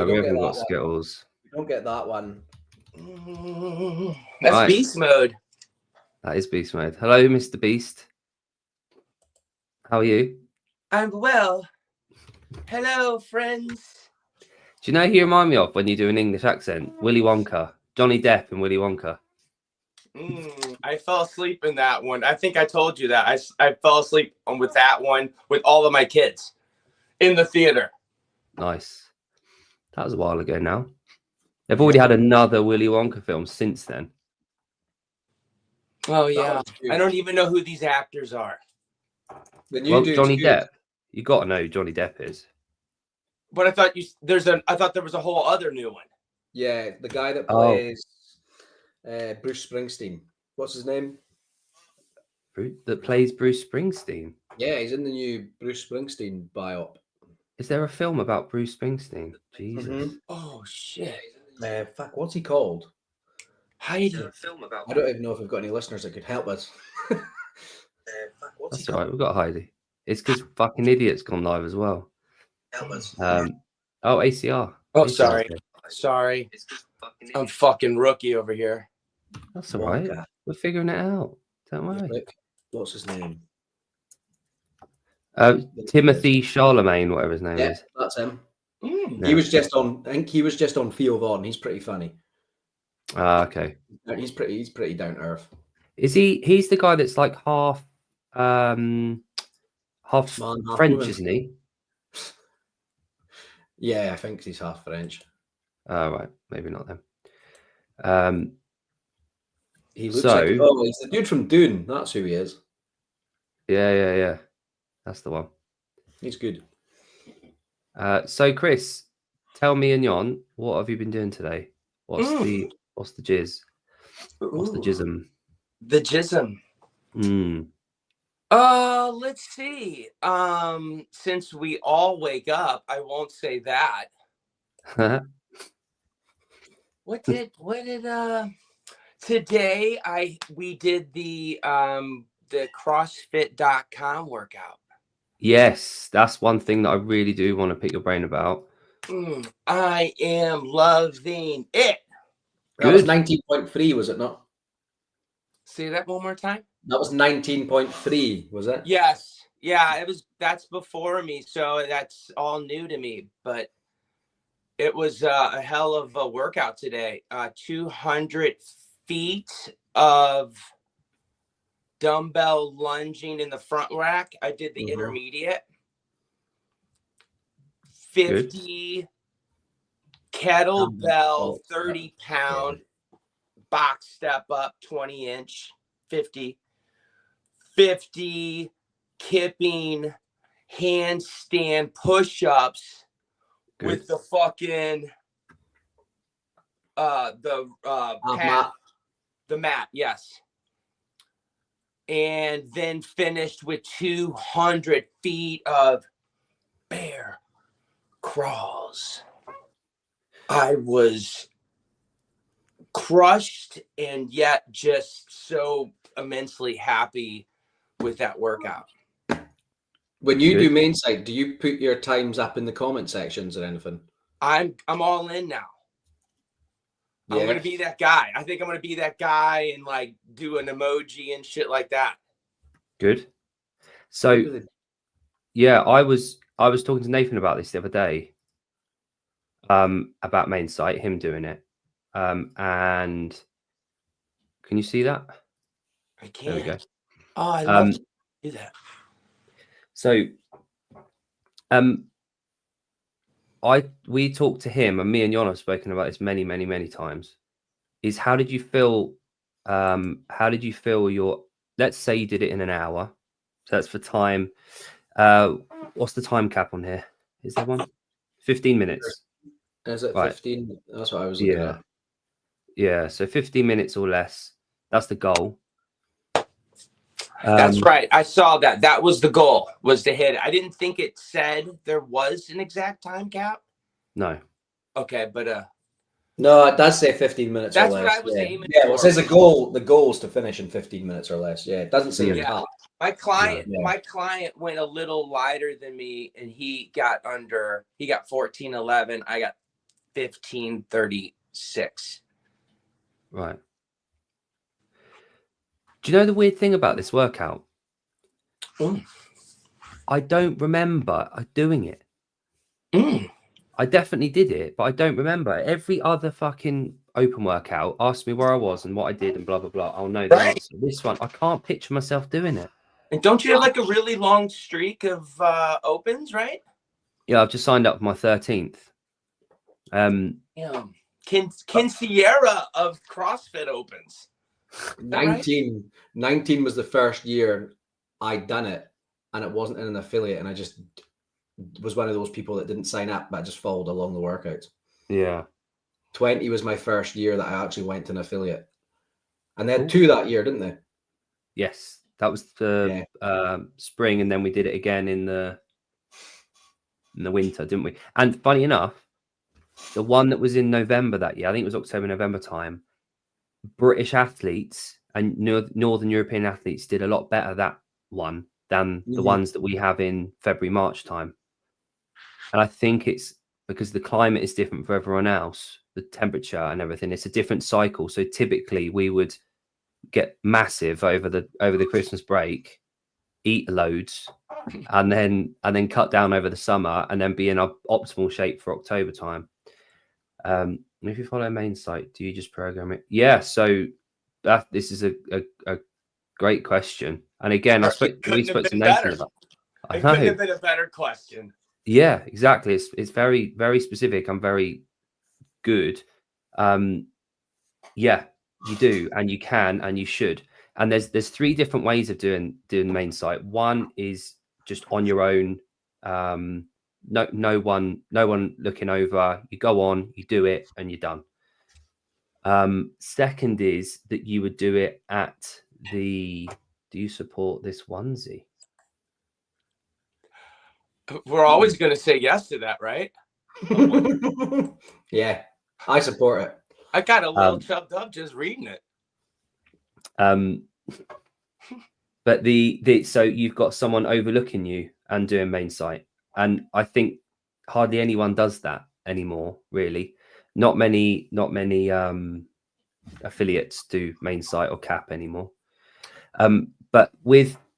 we don't get haven't that got one. Skittles. We don't get that one. That's Right. beast mode. That is beast mode. Hello, Mr. Beast. How are you? I'm well. Hello, friends. Do you know who you remind me of when you do an English accent? Willy Wonka. Johnny Depp and Willy Wonka. I fell asleep in that one. I think I told you that. I fell asleep with that one with all of my kids in the theater. Nice. That was a while ago now. They've already had another Willy Wonka film since then. Oh, yeah. I don't even know who these actors are. The new Well, dude's Johnny good. Depp. You got to know who Johnny Depp is. But I thought I thought there was a whole other new one. Yeah, the guy that plays Bruce Springsteen. What's his name? That plays Bruce Springsteen. Yeah, he's in the new Bruce Springsteen biop. Is there a film about Bruce Springsteen? Jesus. Mm-hmm. Oh, shit. Fuck, what's he called? Heidi. I don't even know if we've got any listeners that could help us. That's all right. We've got Heidi. It's because fucking idiot's gone live as well. Oh, ACR. Oh, ACR. sorry. Sorry. I'm fucking rookie over here. That's all right. We're figuring it out. Don't worry. What's his name? Timothy Charlemagne, whatever his name is. That's him. Yeah. He was just on. I think he was just on Field On. He's pretty funny. Okay. He's pretty down to earth. Is he? He's the guy that's like half Man, half French, woman. isn't he? Yeah, I think he's half French. Oh, right. Maybe not then. He looks like he's the dude from Dune. That's who he is. Yeah. That's the one. He's good. So Chris, tell me and Jon, what have you been doing today? What's the jizz? What's the jism? The jism. Let's see. Since we all wake up, I won't say that. Today we did the CrossFit.com workout. Yes, that's one thing that I really do want to pick your brain about. I am loving it. That was 19.3, was it not? Say that one more time. That was 19.3, was it? Yes. Yeah, it was. That's before me, so that's all new to me. But it was a hell of a workout today. 200 feet of dumbbell lunging in the front rack. I did the intermediate. 50 kettlebell, 30-pound box step up, 20-inch, 50 kipping handstand push-ups with the fucking the mat, yes. And then finished with 200 feet of bear crawls. I was crushed and yet just so immensely happy with that workout. When you do main site, do you put your times up in the comment sections or anything? I'm all in now. Yeah. I'm gonna be that guy. I think I'm gonna be that guy and like do an emoji and shit like that. Good. So yeah, I was talking to Nathan about this the other day. About main site, him doing it. And can you see that? I can. There we go. Oh, I love to do that. So we talked to him, and me and Jon have spoken about this many times. Is how did you feel your, let's say you did it in an hour, so that's for time. What's the time cap on here? Is there one? 15 minutes. Is it 15? That's what I was looking at. Yeah, so 15 minutes or less. That's the goal. That's right. I saw that. That was the goal, was to hit it. I didn't think it said there was an exact time cap. No. Okay, but no, it does say 15 minutes or less. That's what I was aiming for. Yeah, well, it says the goal is to finish in 15 minutes or less. Yeah, it doesn't say a cap. My client went a little lighter than me, and he got 14:11. I got 15:36. Right. Do you know the weird thing about this workout? I don't remember doing it. I definitely did it, but I don't remember. Every other fucking open workout asked me where I was and what I did and blah, blah, blah. I'll know the answer. This one, I can't picture myself doing it. And don't you have like a really long streak of opens, right? Yeah, I've just signed up for my 13th. Quinceañera of CrossFit opens. 19 was the first year I'd done it, and it wasn't in an affiliate, and I just was one of those people that didn't sign up, but I just followed along the workouts. Yeah. 20 was my first year that I actually went to an affiliate, and they had 2 that year, didn't they? Yes, that was the spring, and then we did it again in the winter, didn't we? And funny enough, the one that was in November that year, I think it was October, November time, British athletes and Northern European athletes did a lot better that one than the ones that we have in February, March time. And I think it's because the climate is different for everyone else, the temperature and everything. It's a different cycle. So typically we would get massive over the Christmas break, eat loads, and then cut down over the summer, and then be in optimal shape for October time. If you follow main site, do you just program it? Yeah. So this is a great question. And again, we spoke to Nathan about. It couldn't have been a better question. Yeah, exactly. It's very, very specific and very good. Yeah, you do, and you can, and you should. And there's 3 different ways of doing main site. One is just on your own. No one looking over. You go on, you do it, and you're done. Second is that you would do it at the. Do you support this onesie? We're always going to say yes to that, right? Yeah, I support it. I got a little chubbed up just reading it. But so you've got someone overlooking you and doing main site, and I think hardly anyone does that anymore. Really, not many affiliates do main site or cap anymore. But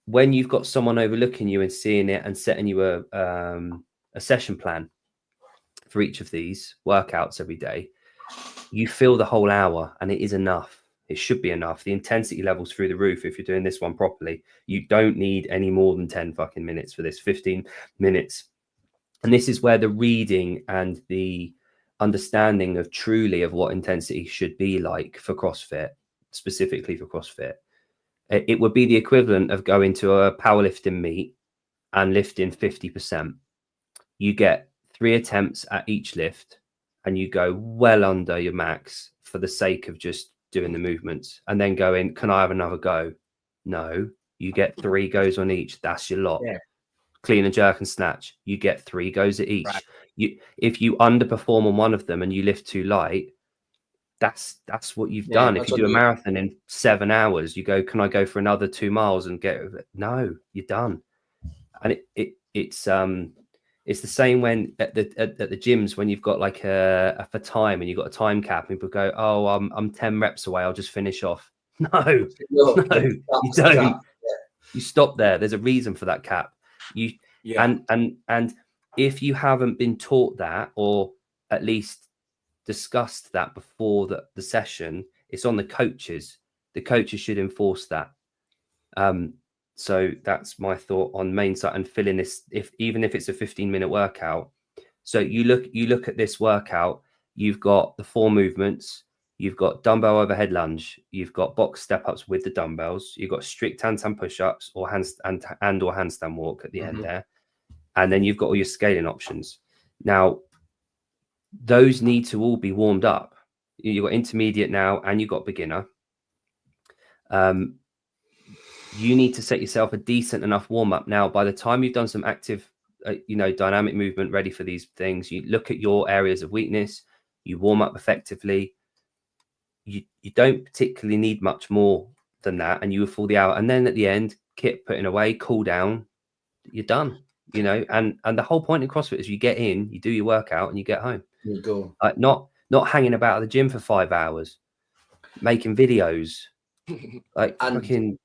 when you've got someone overlooking you and seeing it and setting you a session plan for each of these workouts every day, you fill the whole hour, and it is enough. It should be enough. The intensity level's through the roof if you're doing this one properly. You don't need any more than 10 fucking minutes for this, 15 minutes. And this is where the reading and the understanding of truly of what intensity should be like for CrossFit, specifically for CrossFit. It would be the equivalent of going to a powerlifting meet and lifting 50%. You get 3 attempts at each lift, and you go well under your max for the sake of just doing the movements, and then going, can I have another go? No, you get 3 goes on each. That's your lot. Yeah. Clean and jerk and snatch, you get 3 goes at each. Right. If you underperform on one of them and you lift too light, that's what you've done. If you do a marathon in 7 hours, you go, can I go for another 2 miles and get it? No, you're done. And it's the same when at the gyms, when you've got like a for time and you've got a time cap, and people go, oh, I'm 10 reps away, I'll just finish off. No, you don't. Yeah. You stop there. There's a reason for that cap. And if you haven't been taught that, or at least discussed that before the session, it's on the coaches. The coaches should enforce that. So that's my thought on main site and filling this, even if it's a 15-minute workout. So you look at this workout, you've got the 4 movements, you've got dumbbell overhead lunge, you've got box step-ups with the dumbbells, you've got strict handstand push-ups or handstand walk at the end there. And then you've got all your scaling options. Now, those need to all be warmed up. You've got intermediate now, and you've got beginner. You need to set yourself a decent enough warm up. Now, by the time you've done some active, dynamic movement ready for these things, you look at your areas of weakness, you warm up effectively. You don't particularly need much more than that, and you will fill the hour. And then at the end, kit putting away, cool down, you're done. And the whole point in CrossFit is you get in, you do your workout, and you get home. You go. Not hanging about at the gym for 5 hours, making videos, like And fucking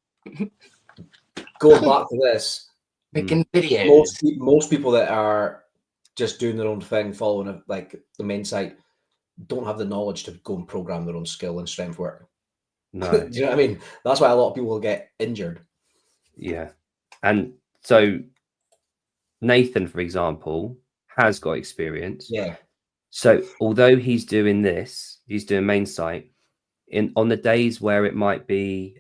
going back to this, Making videos. most people that are just doing their own thing, following like the main site, don't have the knowledge to go and program their own skill and strength work. No. Do you know what I mean? That's why a lot of people will get injured. Yeah. And so Nathan, for example, has got experience. Yeah. So although he's doing this, he's doing main site, on the days where it might be,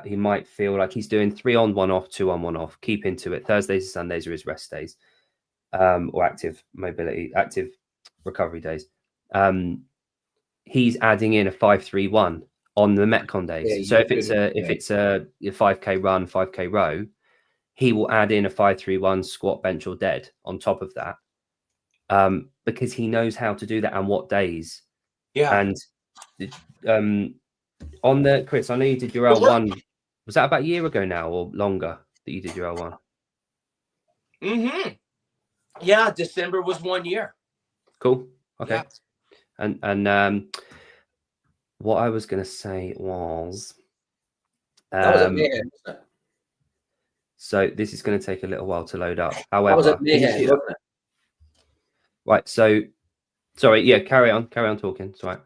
he might feel like he's doing 3 on 1 off, 2 on 1 off, keep into it. Thursdays and Sundays are his rest days, or active recovery days. He's adding in a 5-3-1 on the Metcon days. Yeah, so if it's a 5K run, 5K row, he will add in a 5-3-1 squat, bench, or dead on top of that, because he knows how to do that and what days. Yeah. And on the Chris, I know you did your L1. Was that about a year ago now or longer that you did your L1? Yeah, December was 1 year. Cool. Okay. Yeah. And what I was going to say was, that was at Mayhem, wasn't it? So this is going to take a little while to load up. That However, was at Mayhem, wasn't it? Right. So, sorry. Yeah. Carry on talking. It's all right.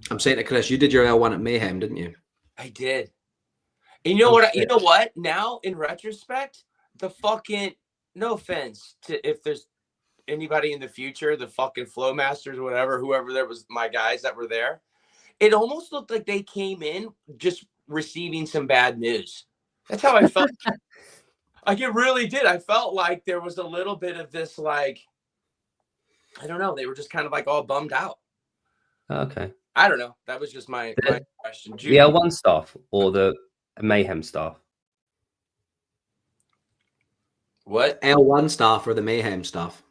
I'm saying to Chris, you did your L1 at Mayhem, didn't you? I did. And you know what? You know what? Now, in retrospect, the fucking, no offense to if there's anybody in the future, the fucking Flow Masters or whatever, whoever there was, my guys that were there, it almost looked like they came in just receiving some bad news. That's how I felt. Like it really did. I felt like there was a little bit of this, like, I don't know. They were just kind of like all bummed out. Okay. I don't know. That was just my question. The L1 staff or the Mayhem staff? What? L1 staff or the Mayhem staff?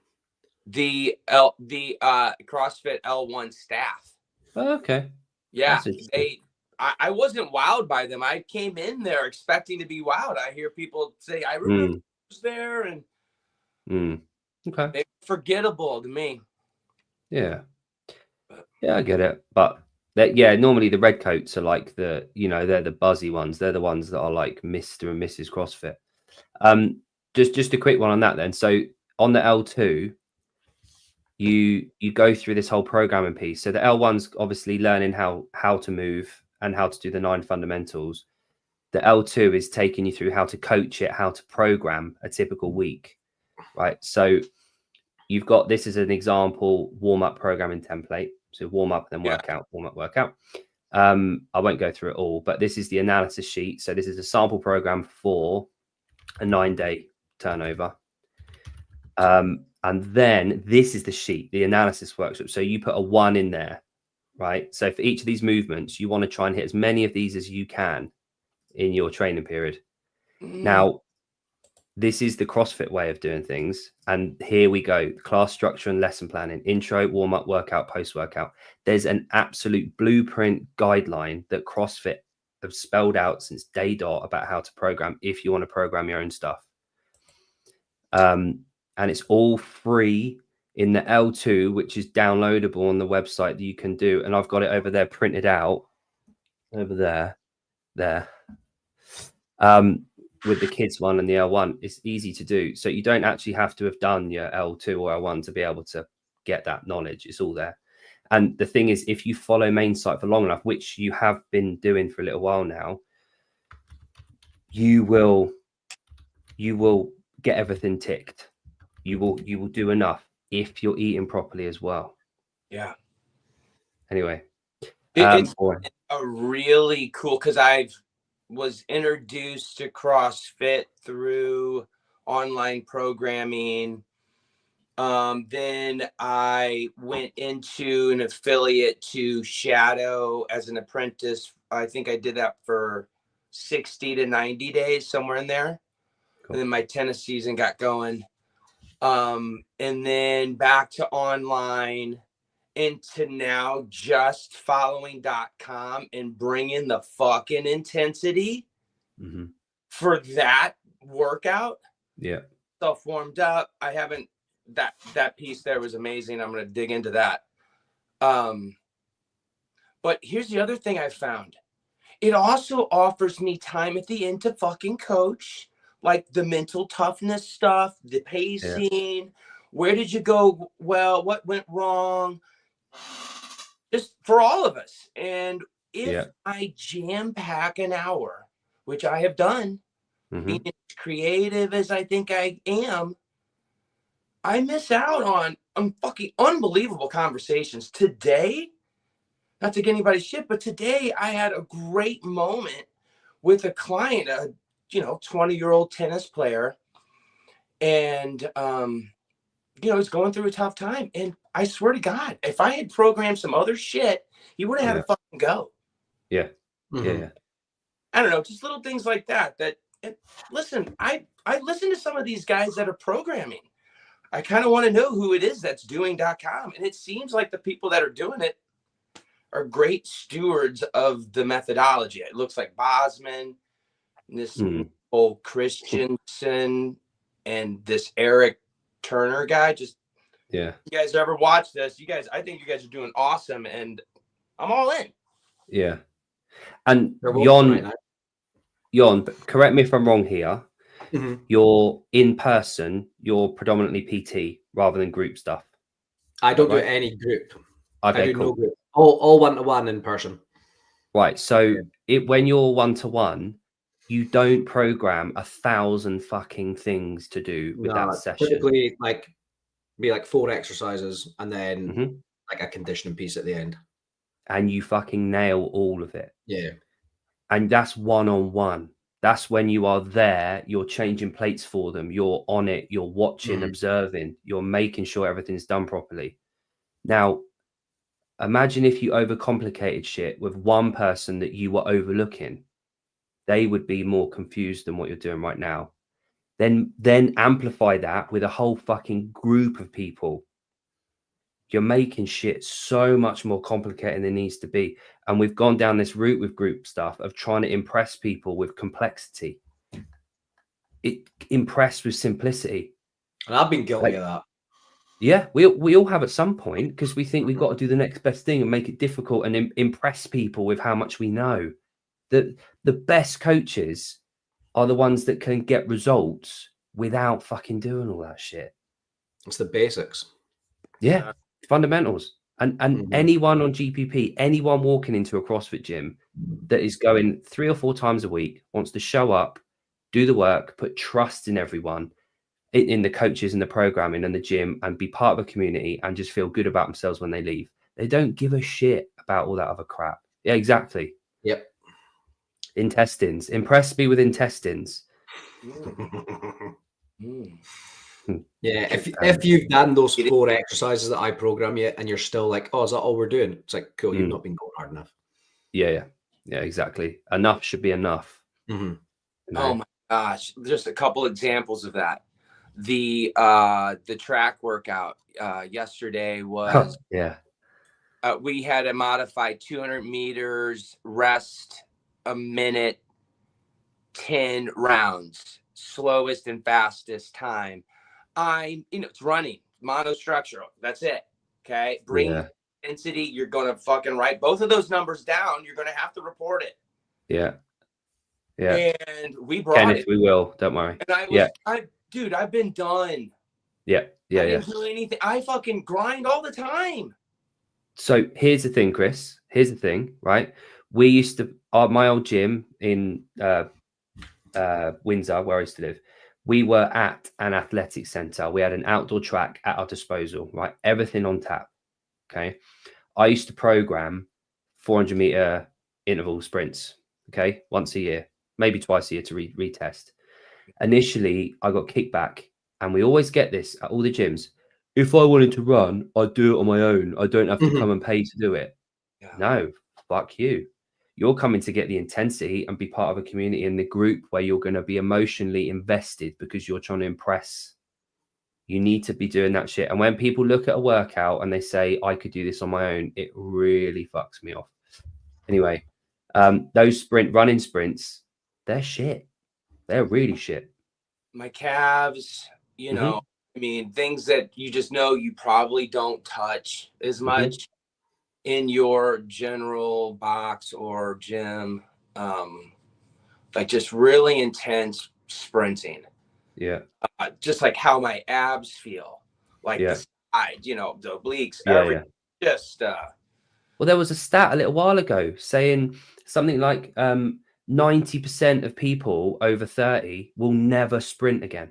The CrossFit L1 staff. Oh, okay. Yeah, I wasn't wowed by them. I came in there expecting to be wowed. I hear people say, I remember I was there, and okay, they're forgettable to me. Yeah, I get it. But normally the red coats are like they're the buzzy ones. They're the ones that are like Mr. and Mrs. CrossFit. Just a quick one on that then. So on the L2, you go through this whole programming piece. So the L1's obviously learning how to move and how to do the 9 fundamentals. The L2 is taking you through how to coach it, how to program a typical week, right? So you've got this as an example warm-up programming template. So warm up, then workout, warm up, workout. I won't go through it all, but this is the analysis sheet. So this is a sample program for a 9-day turnover. And then this is the sheet, the analysis workshop. So you put a 1 in there, right? So for each of these movements, you want to try and hit as many of these as you can in your training period. Now, this is the CrossFit way of doing things. And here we go. Class structure and lesson planning, intro, warm up, workout, post workout. There's an absolute blueprint guideline that CrossFit have spelled out since day dot about how to program if you want to program your own stuff. And it's all free in the L2, which is downloadable on the website that you can do. And I've got it over there printed out over there. With the kids one and the L1, it's easy to do. So you don't actually have to have done your L2 or L1 to be able to get that knowledge. It's all there. And the thing is, if you follow main site for long enough, which you have been doing for a little while now, you will get everything ticked. You will do enough if you're eating properly as well. Yeah. Anyway, it's a really cool, because I was introduced to CrossFit through online programming. Then I went into an affiliate to Shadow as an apprentice. I think I did that for 60 to 90 days, somewhere in there. Cool. And then my tennis season got going. And then back to online, into now just following.com and bringing the fucking intensity for that workout. Yeah. Self warmed up. I haven't that piece there was amazing. I'm going to dig into that. But here's the other thing I found. It also offers me time at the end to fucking coach, like the mental toughness stuff, the pacing. Where did you go? Well, what went wrong? Just for all of us. And if I jam pack an hour, which I have done, being as creative as I think I am, I miss out on fucking unbelievable conversations. Today, not to get anybody's shit, but today I had a great moment with a client, a 20-year-old tennis player, and he's going through a tough time. And I swear to God, if I had programmed some other shit, he would have had a fucking go. Yeah. Yeah. I don't know, just little things like that. Listen, I listen to some of these guys that are programming. I kind of want to know who it is that's doing.com. And it seems like the people that are doing it are great stewards of the methodology. It looks like Bosman, this old Christensen, and this Eric Turner guy. You guys ever watch this? I think you guys are doing awesome, and I'm all in. Yeah. And Jon, correct me if I'm wrong here. You're in person, you're predominantly PT rather than group stuff. I don't do any group. Okay, I do cool. no group. All one-to-one in person. Right. So when you're one-to-one, you don't program 1,000 fucking things to do with that session. Typically, be 4 exercises and then a conditioning piece at the end. And you fucking nail all of it. Yeah. And that's one-on-one. That's when you are there, you're changing plates for them, you're on it, you're watching, observing, you're making sure everything's done properly. Now, imagine if you overcomplicated shit with one person that you were overlooking. They would be more confused than what you're doing right now. Then amplify that with a whole fucking group of people. You're making shit so much more complicated than it needs to be. And we've gone down this route with group stuff of trying to impress people with complexity. Impressed with simplicity. And I've been guilty of that. Yeah, we all have at some point, because we think we've got to do the next best thing and make it difficult and impress people with how much we know. The best coaches are the ones that can get results without fucking doing all that shit. It's the basics. Yeah. Fundamentals. And anyone on GPP, anyone walking into a CrossFit gym that is going 3 or 4 times a week, wants to show up, do the work, put trust in everyone, in the coaches and the programming and the gym, and be part of a community and just feel good about themselves when they leave. They don't give a shit about all that other crap. Yeah, exactly. Yep. Intestines. Impress me with intestines. Yeah, if you've done those 4 exercises that I program you and you're still like, oh, is that all we're doing? It's like, cool, you've not been going hard enough. Yeah, exactly. Enough should be enough. Oh my gosh, just a couple examples of that. The track workout yesterday was we had a modified 200 meters, rest a minute, 10 rounds, slowest and fastest time. It's running, monostructural. That's it. Okay. Bring intensity. You're going to fucking write both of those numbers down. You're going to have to report it. Yeah. And we brought it. We will. Don't worry. And I've been done. Yeah. I didn't do anything. I fucking grind all the time. So here's the thing, Chris. Here's the thing, right? We used to, my old gym in Windsor, where I used to live, we were at an athletic center. We had an outdoor track at our disposal, right? Everything on tap. Okay. I used to program 400 meter interval sprints. Okay. Once a year, maybe twice a year to retest. Initially, I got kickback, and we always get this at all the gyms. If I wanted to run, I'd do it on my own. I don't have to come and pay to do it. Yeah. No, fuck you. You're coming to get the intensity and be part of a community in the group where you're going to be emotionally invested because you're trying to impress. You need to be doing that shit. And when people look at a workout and they say, I could do this on my own, it really fucks me off. Anyway, those running sprints, they're shit. They're really shit. My calves, I mean, things that you just know you probably don't touch as much in your general box or gym. Like just really intense sprinting. Yeah. Just like how my abs feel, like the side, you know, the obliques, everything. Just well, there was a stat a little while ago saying something like 90% of people over 30 will never sprint again.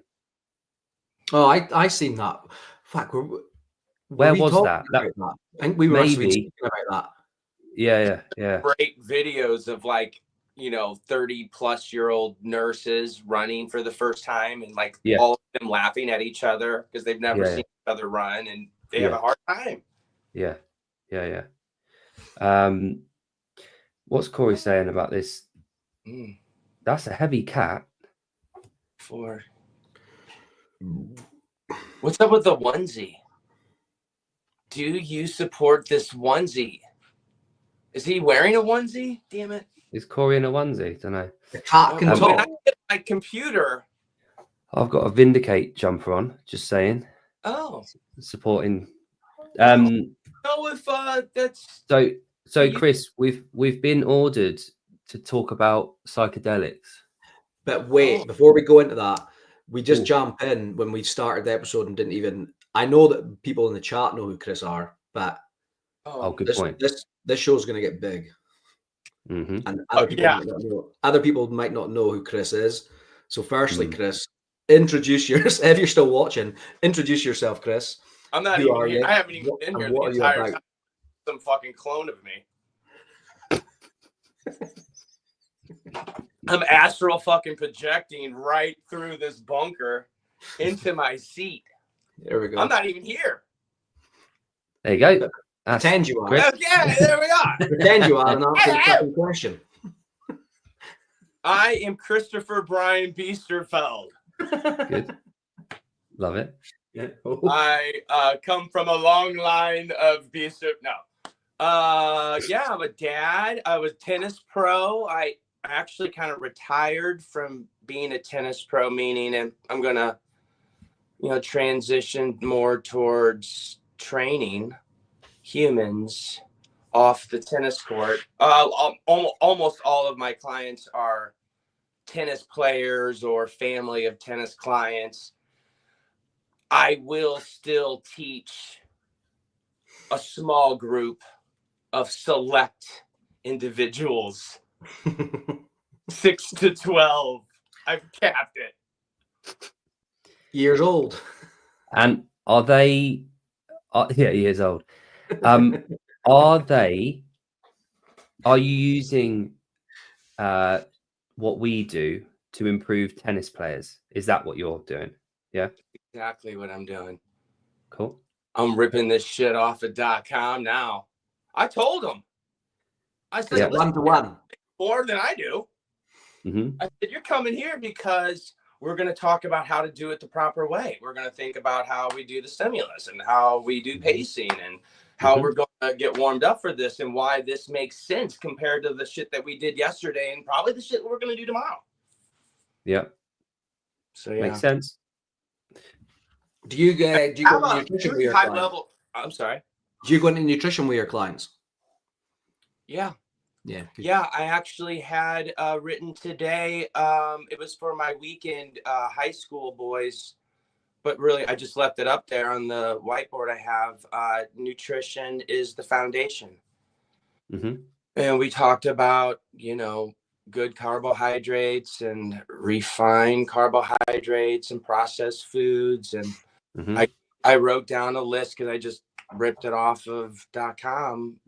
Oh, I seen that. Fuck, where was that? About that? I think we were actually speaking about that. Yeah. Great videos of like, you know, 30-plus-year-old nurses running for the first time, and like all of them laughing at each other because they've never seen each other run, and they have a hard time. Yeah. What's Corey saying about this? That's a heavy cat. What's up with the onesie? Do you support this onesie? Is he wearing a onesie? Damn it. Is Corey in a onesie? Don't know. The cat can talk. When I get my computer. I've got a Vindicate jumper on, just saying. Oh. Supporting. Know if that's so Chris, we've been ordered to talk about psychedelics. But wait, before we go into that, we just jump in when we started the episode and didn't even. I know that people in the chat know who Chris are, but good point. This show's going to get big, and other people might not know who Chris is. So, firstly, Chris, introduce yourself. If you're still watching, introduce yourself, Chris. I'm not even here. I haven't even been here the entire time. Some fucking clone of me. I'm astral fucking projecting right through this bunker into my seat. There we go. I'm not even here. There you go. Pretend you are. Yeah, there we are. Pretend you are, and answer the second question. I am Christopher Brian Biesterfeld. Good. Love it. Yeah. I come from a long line of Biesterfeld. No. I'm a dad. I was tennis pro. I actually kind of retired from being a tennis pro, meaning I'm gonna, transition more towards training humans off the tennis court. Almost all of my clients are tennis players or family of tennis clients. I will still teach a small group of select individuals, 6 to 12. I've capped it. Years old. And are they? Years old. Are you using what we do to improve tennis players? Is that what you're doing? Yeah. Exactly what I'm doing. Cool. I'm ripping this shit off of .com now. I told them. I said, 1-to-1. More than I do. I said, you're coming here because we're going to talk about how to do it the proper way. We're going to think about how we do the stimulus and how we do pacing and how we're going to get warmed up for this and why this makes sense compared to the shit that we did yesterday and probably the shit we're going to do tomorrow. Yeah. So yeah. Makes sense. Do you go into nutrition with your clients? I'm sorry. Do you go into nutrition with your clients? Yeah. Yeah. Good. Yeah, I actually had written today. It was for my weekend high school boys, but really I just left it up there on the whiteboard I have. Nutrition is the foundation. And we talked about, good carbohydrates and refined carbohydrates and processed foods. And I wrote down a list because I just ripped it off of .com.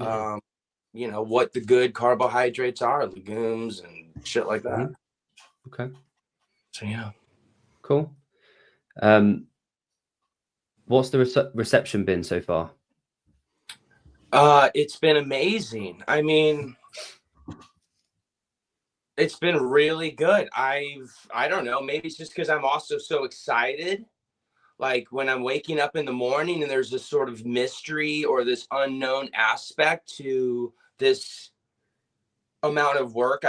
What the good carbohydrates are, legumes and shit like that. Okay. So yeah. Cool. What's the reception been so far? It's been amazing. I mean, it's been really good. I don't know, maybe it's just because I'm also so excited. Like when I'm waking up in the morning and there's this sort of mystery or this unknown aspect to this amount of work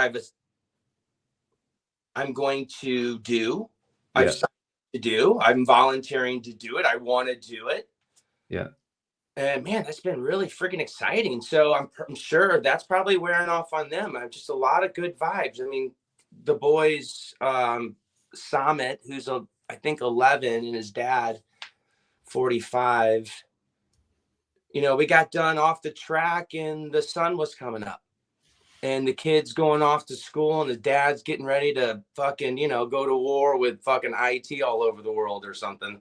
I'm going to do. I've signed to do. I'm volunteering to do it. I want to do it. Yeah. And man, that's been really freaking exciting. So I'm sure that's probably wearing off on them. I've just a lot of good vibes. I mean, the boys, Summit, who's I think 11, and his dad 45. You know, we got done off the track and the sun was coming up. And the kid's going off to school and the dad's getting ready to fucking, you know, go to war with fucking IT all over the world or something.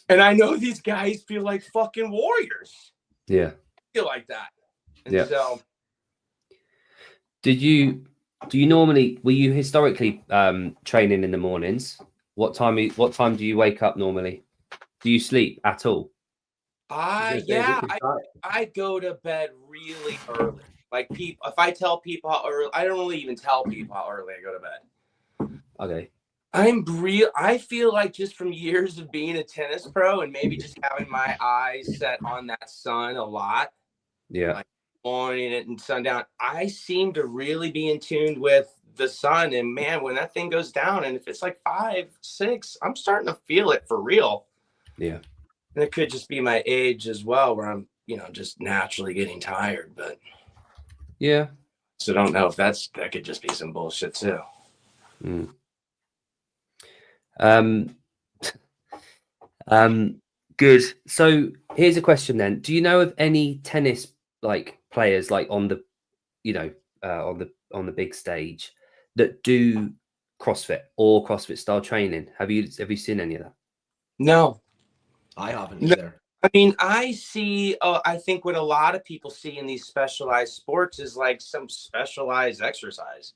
And I know these guys feel like fucking warriors. Yeah. Feel like that. And so do you normally, were you historically training in the mornings? What time do you wake up normally? Do you sleep at all? I go to bed really early. Like if I tell people how early, I don't really even tell people how early I go to bed. Okay. I feel like just from years of being a tennis pro and maybe just having my eyes set on that sun a lot. Yeah. Like morning and sundown, I seem to really be in tune with the sun. And man, when that thing goes down, and if it's like 5, 6, I'm starting to feel it for real. Yeah. And it could just be my age as well, where I'm, you know, just naturally getting tired. But yeah. So I don't know if that could just be some bullshit too. Mm. Good. So here's a question then. Do you know of any tennis like players like on the, you know, on the big stage that do CrossFit or CrossFit style training? Have you seen any of that? No, I haven't either. I mean, I see, I think what a lot of people see in these specialized sports is like some specialized exercise.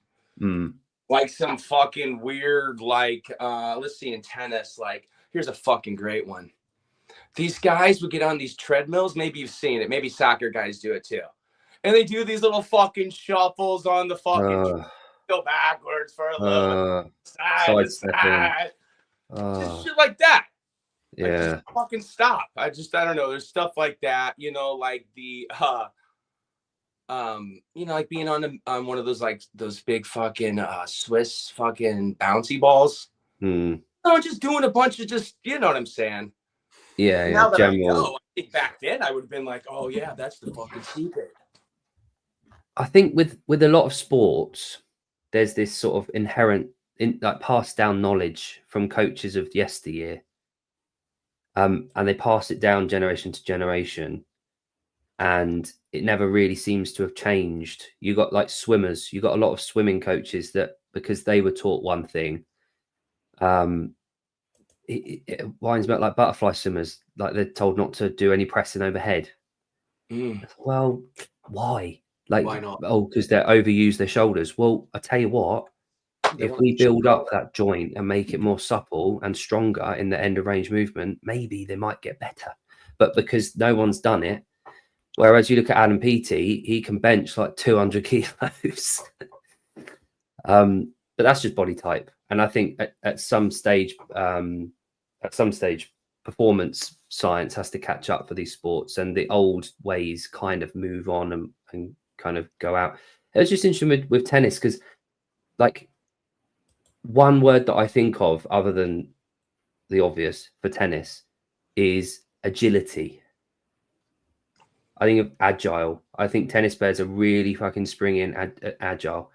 Like some fucking weird, like, let's see, in tennis, like, here's a fucking great one. These guys would get on these treadmills. Maybe you've seen it. Maybe soccer guys do it too. And they do these little fucking shuffles on the fucking, go backwards for a little side to side. Just shit like that. Yeah. Like, just fucking stop. I don't know. There's stuff like that, you know, like the, you know, like being on one of those, like those big fucking Swiss fucking bouncy balls. No, just doing a bunch of just, you know what I'm saying? Yeah. Now that I know, I think back then I would have been like, oh yeah, that's the fucking secret. I think with a lot of sports, there's this sort of inherent, like passed down knowledge from coaches of yesteryear. And they pass it down generation to generation, and it never really seems to have changed. You got like swimmers, you got a lot of swimming coaches that, because they were taught one thing, it winds me up like butterfly swimmers, like they're told not to do any pressing overhead. Well, why? Like, why not? Oh, because they're overuse their shoulders. Well, I tell you what, if we build up that joint and make it more supple and stronger in the end of range movement, maybe they might get better. But because no one's done it, whereas you look at Adam Peaty, he can bench like 200 kilos. But that's just body type. And I think at some stage, performance science has to catch up for these sports, and the old ways kind of move on and kind of go out. It was just interesting with tennis, because like one word that I think of other than the obvious for tennis is agility. I think of agile. I think tennis players are really fucking springy and agile.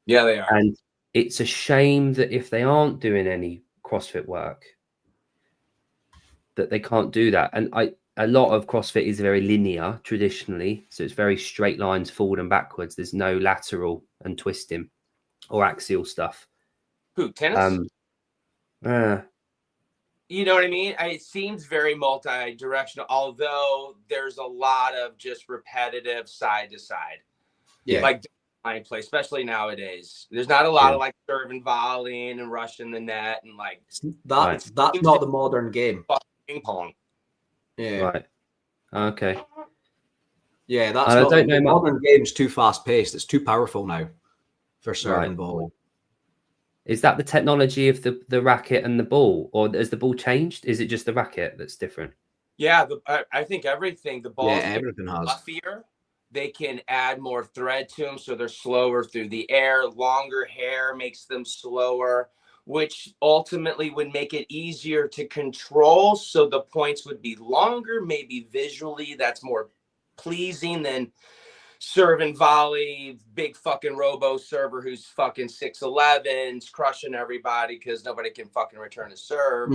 Yeah, they are. And it's a shame that if they aren't doing any CrossFit work, that they can't do that. And a lot of CrossFit is very linear traditionally. So it's very straight lines forward and backwards. There's no lateral and twisting or axial stuff. Who, tennis? You know what I mean? It seems very multi-directional, although there's a lot of just repetitive side to side. Yeah. Like line play, especially nowadays. There's not a lot of like serving, volleying and rushing the net and like that's not the modern game. Ping pong. Yeah. Right. Okay. Yeah, that's not the modern game's too fast paced. It's too powerful now for serving volley. Is that the technology of the racket and the ball, or has the ball changed? Is it just the racket that's different? Yeah, I think everything. The balls everything has fluffier. They can add more thread to them, so they're slower through the air. Longer hair makes them slower. which ultimately would make it easier to control. So the points would be longer, maybe visually that's more pleasing than serve and volley, big fucking robo server who's fucking 6'11's crushing everybody because nobody can fucking return a serve.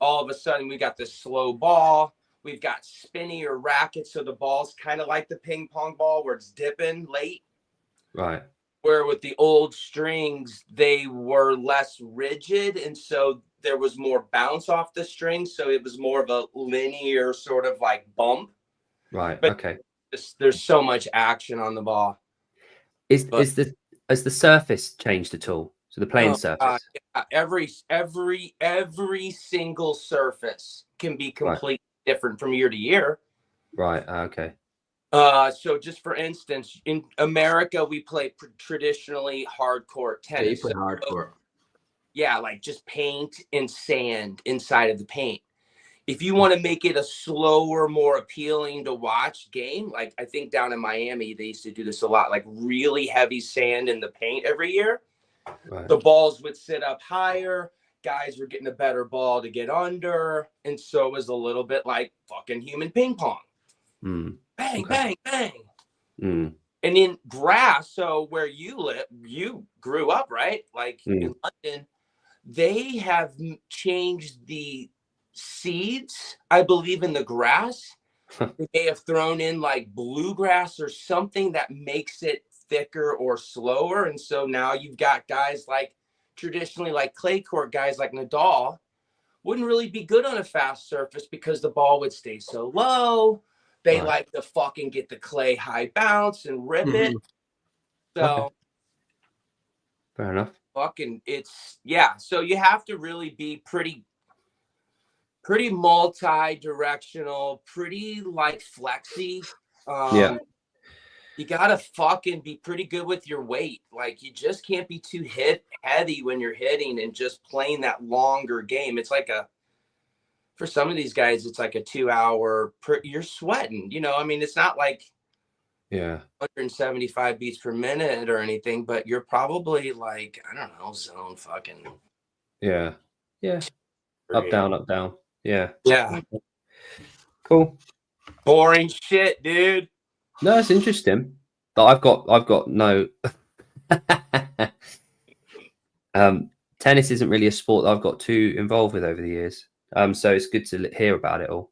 All of a sudden we got this slow ball. We've got spinnier rackets, so the ball's kind of like the ping pong ball where it's dipping late. Right. Where with the old strings, they were less rigid, and so there was more bounce off the string. So it was more of a linear sort of like bump. Right. But okay. There's so much action on the ball. Has the surface changed at all? So the playing surface. Every single surface can be completely different from year to year. Right. Okay. So just for instance, in America, we play traditionally hardcourt tennis. Yeah, you play hardcourt. Yeah, like just paint and sand inside of the paint. If you want to make it a slower, more appealing to watch game, like I think down in Miami, they used to do this a lot, like really heavy sand in the paint every year. Right. The balls would sit up higher. Guys were getting a better ball to get under. And so it was a little bit like fucking human ping pong. Bang, bang, bang. And in grass, so where you live, you grew up, right? Like in London, they have changed the seeds, I believe, in the grass. They have thrown in like bluegrass or something that makes it thicker or slower. And so now you've got guys like traditionally like clay court guys like Nadal wouldn't really be good on a fast surface because the ball would stay so low. They like to fucking get the clay high bounce and rip it. So fair enough. Fucking so you have to really be pretty multi-directional, pretty like flexy. You gotta fucking be pretty good with your weight. Like you just can't be too heavy when you're hitting and just playing that longer game. It's like for some of these guys, it's like a 2 hour you're sweating, you know, I mean, it's not like 175 beats per minute or anything, but you're probably like, I don't know, zone fucking. Yeah. Up, down. Yeah. Cool. Boring shit, dude. No, it's interesting. But I've got no tennis isn't really a sport that I've got too involved with over the years. So it's good to hear about it all.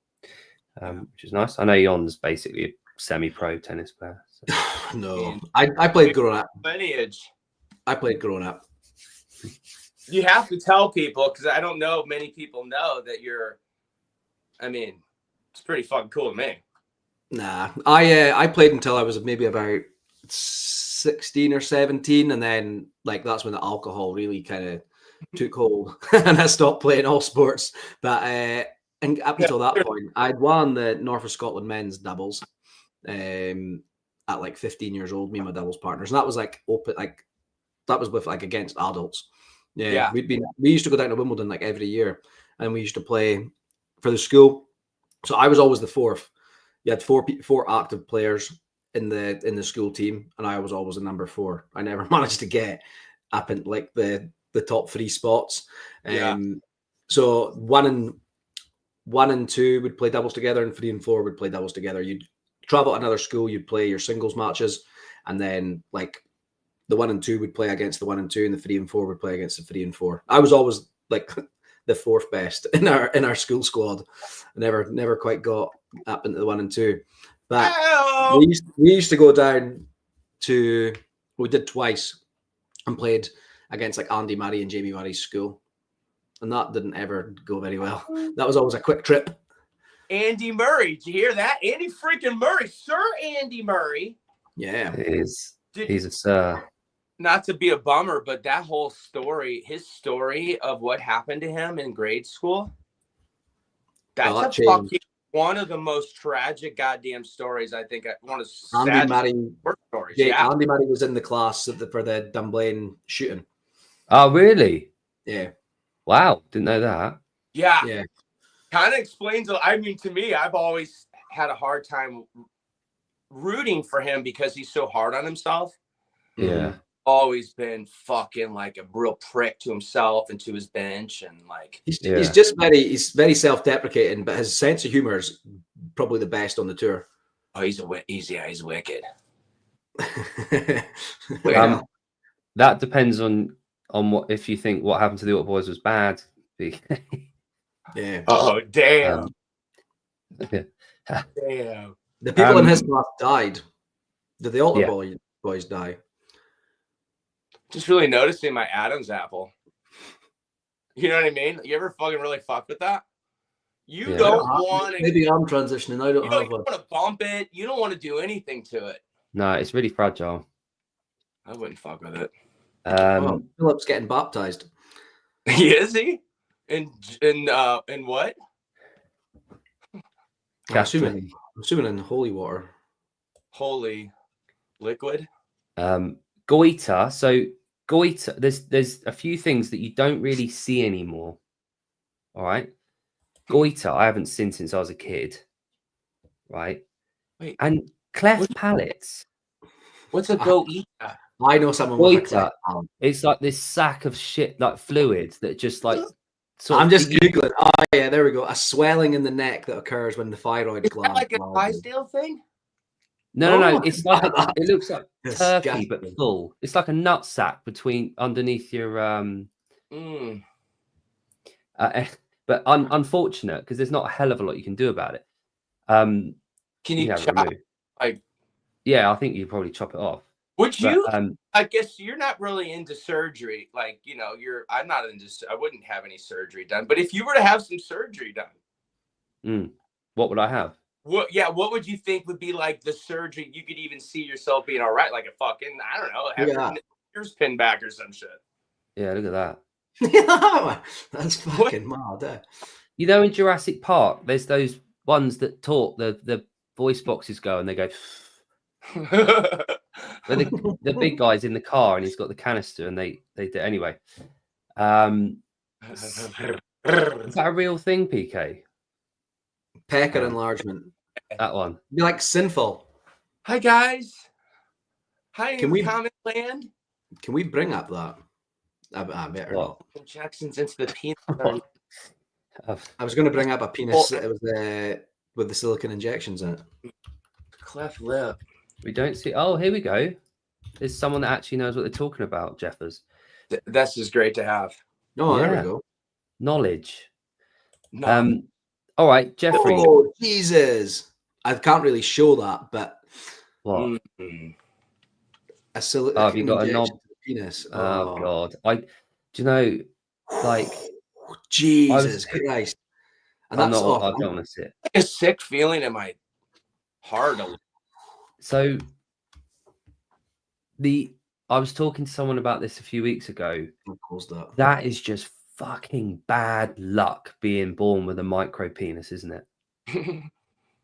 Which is nice. I know Jon's basically a semi-pro tennis player. So. No. I played growing up. Lineage. I played growing up. You have to tell people because I don't know many people know that it's pretty fucking cool to me. Nah, I played until I was maybe about 16 or 17, and then like that's when the alcohol really kind of took hold, and I stopped playing all sports. But and up until that point, I'd won the North of Scotland men's doubles at like 15 years old. Me and my doubles partners, and that was like open, like that was with like against adults. Yeah. We used to go down to Wimbledon like every year, and we used to play for the school. So I was always the fourth. You had four active players in the school team, and I was always the number 4. I never managed to get up in like the top 3 spots. So 1 and 2 would play doubles together, and 3 and 4 would play doubles together. You'd travel to another school, you'd play your singles matches, and then like the 1 and 2 would play against the 1 and 2, and the 3 and 4 would play against the 3 and 4. I was always like the 4th best in our school squad. I never quite got up into the 1 and 2. But we used to go down to, we did twice and played against like Andy Murray and Jamie Murray's school. And that didn't ever go very well. That was always a quick trip. Andy Murray, did you hear that? Andy freaking Murray, Sir Andy Murray. Yeah. He's a sir. Not to be a bummer, but that whole story, his story of what happened to him in grade school, that's one of the most tragic goddamn stories, I think. One of the Andy Murray stories. Yeah, Andy Murray was in the class for the Dunblane shooting. Oh, really? Yeah. Wow, didn't know that. Yeah. Kind of explains, I mean, to me, I've always had a hard time rooting for him because he's so hard on himself. Yeah. always been fucking like a real prick to himself and to his bench, and like he's very self-deprecating, but his sense of humor is probably the best on the tour. Oh, he's wicked. That depends on what, if you think What Happened to the Auto Boys was bad. Yeah. Oh damn. Damn. The people in his class died. Did the Altar boys die? Just really noticing my Adam's apple. You know what I mean? You ever fucking really fuck with that? You don't want to. Maybe I'm transitioning. I don't have one. You don't want to bump it. You don't want to do anything to it. No, it's really fragile. I wouldn't fuck with it. Philip's getting baptized. Is he? In what? I'm assuming in holy water. Holy liquid. Goiter. So goiter, there's a few things that you don't really see anymore. All right. Goiter, I haven't seen since I was a kid. Right. Wait. And cleft palates. What's a goiter? I know someone with a cleft palate. It's like this sack of shit, like fluid that just like. I'm just googling. Oh yeah, there we go. A swelling in the neck that occurs when the thyroid gland. Is that like a Clydesdale thing? No. It's like it looks like turkey but full. It's like a nut sack underneath your but unfortunate because there's not a hell of a lot you can do about it. Can you chop? Yeah, I think you probably chop it off. Would you? I guess you're not really into surgery. Like, you know, I'm not into. I wouldn't have any surgery done. But if you were to have some surgery done, what would I have? What would you think would be like the surgery? You could even see yourself being all right, like a fucking, I don't know, have your ears pinned back or some shit. Yeah, look at that. That's fucking mad. You know, in Jurassic Park, there's those ones that talk. The voice boxes go and they go. But the big guy's in the car and he's got the canister and they do anyway. Is that a real thing, PK? Pecker enlargement. That one. Be like sinful. Hi guys. Hi, Comment Land. Can we bring up that? I better not. Jackson's into the penis. I was going to bring up a penis. It was with the silicone injections in it. Cleft lip. We don't see. Oh, here we go. There's someone that actually knows what they're talking about, Jeffers. That's just great to have. Oh, there we go. Knowledge. All right, Jeffrey. Oh, Jesus. I can't really show that, but what? A silicone have you got a knob? Penis. Oh God. Do you know, like Jesus Christ. And I don't want to see it. A sick feeling in my heart. So I was talking to someone about this a few weeks ago. What caused that? That is just fucking bad luck being born with a micro penis, isn't it?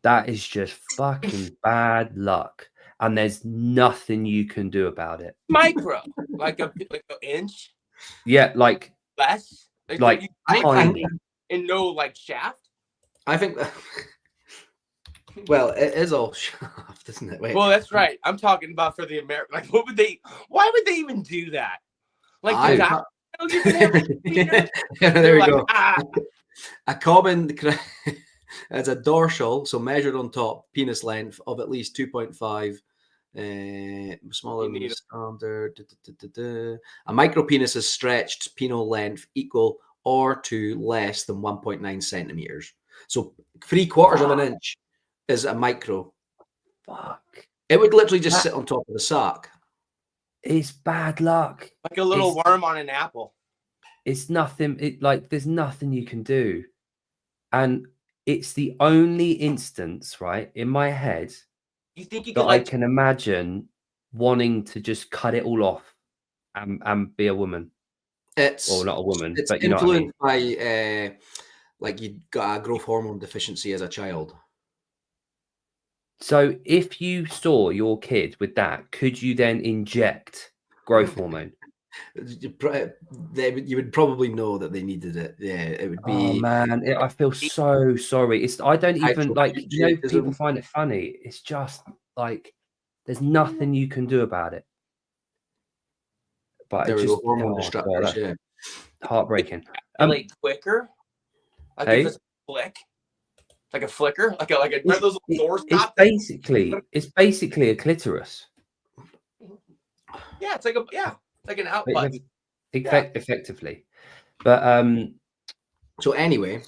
That is just fucking bad luck. And there's nothing you can do about it. Micro, like an inch. Yeah, like less. Like tiny. And no like shaft. I think. Well, it is all shaft, isn't it? Wait. Well, that's right. I'm talking about for the American. Like, why would they even do that? Like, there we go. A common. It's a dorsal, so measured on top, penis length of at least 2.5, smaller than standard. A micro penis is stretched penile length equal or to less than 1.9 centimeters. So 3/4 of an inch is a micro. Fuck. It would literally just sit on top of the sack. It's bad luck. Like a little worm on an apple. It's nothing. There's nothing you can do. And it's the only instance, right, in my head you think you that I can imagine wanting to just cut it all off and be a woman. Well, not a woman, it's but you know what I mean. By like you got a growth hormone deficiency as a child. So if you saw your kid with that, could you then inject growth hormone? You would probably know that they needed it. Yeah, it would be. Oh man, I feel so sorry. I don't even people find it funny. It's just like there's nothing you can do about it. But there it we just go, hormone destructors, yeah. Heartbreaking. Like quicker, like hey? if it's a flick, like a flicker, like a remember those little doors. It's basically a clitoris. Yeah, it's like an out button. Effectively. But so anyway,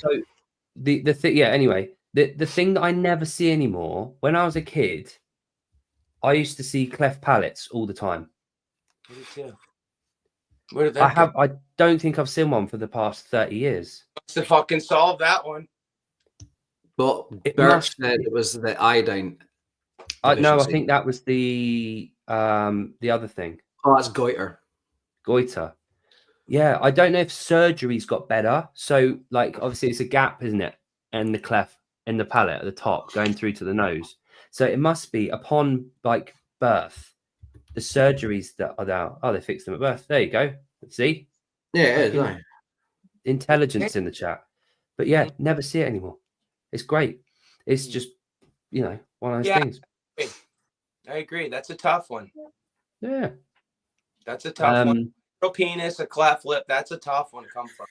the thing, anyway, the thing that I never see anymore, when I was a kid, I used to see cleft palates all the time. Me too. Where did that I don't think I've seen one for the past 30 years. What's to fucking solve that one? But Birch said it was the iodine. No, I think that was the other thing. Oh, that's goiter. Goiter. Yeah, I don't know if surgery's got better. So, like, obviously, it's a gap, isn't it? And the cleft in the palate at the top going through to the nose. So it must be upon like birth, the surgeries that are there. Oh, they fixed them at birth. There you go. See? Yeah, it is. Right. Intelligence in the chat. But yeah, never see it anymore. It's great. It's just, one of those things. I agree. That's a tough one. Yeah. That's a tough one. A penis, a cleft lip. That's a tough one to come from.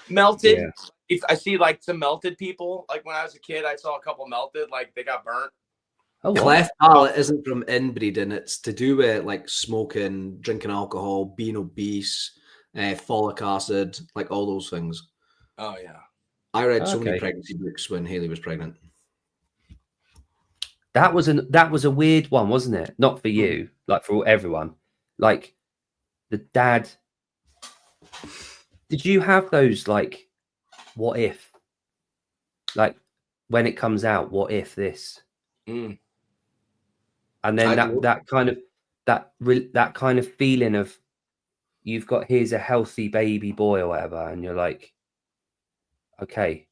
Melted. Yeah. If I see like some melted people, like when I was a kid, I saw a couple melted, like they got burnt. Oh, cleft palate isn't from inbreeding. It's to do with like smoking, drinking alcohol, being obese, folic acid, like all those things. Oh yeah. I read so many pregnancy books when Haley was pregnant. That was a weird one, wasn't it? Not for you, like for everyone. Like the dad. Did you have those like, what if? Like when it comes out, what if this? Mm. And then that kind of feeling of you've got, here's a healthy baby boy or whatever, and you're like, okay,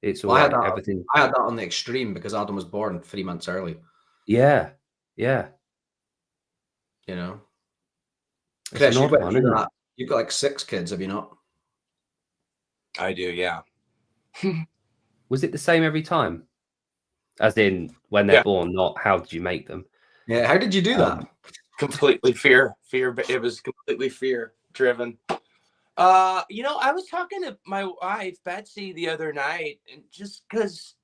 it's all right. Everything. I had that on the extreme because Adam was born 3 months early. Yeah. You know, Chris, you've got like 6 kids, have you not? I do, yeah. Was it the same every time? As in when they're born, not how did you make them? Yeah, how did you do that? Completely fear. It was completely fear driven. I was talking to my wife, Betsy, the other night, and just because,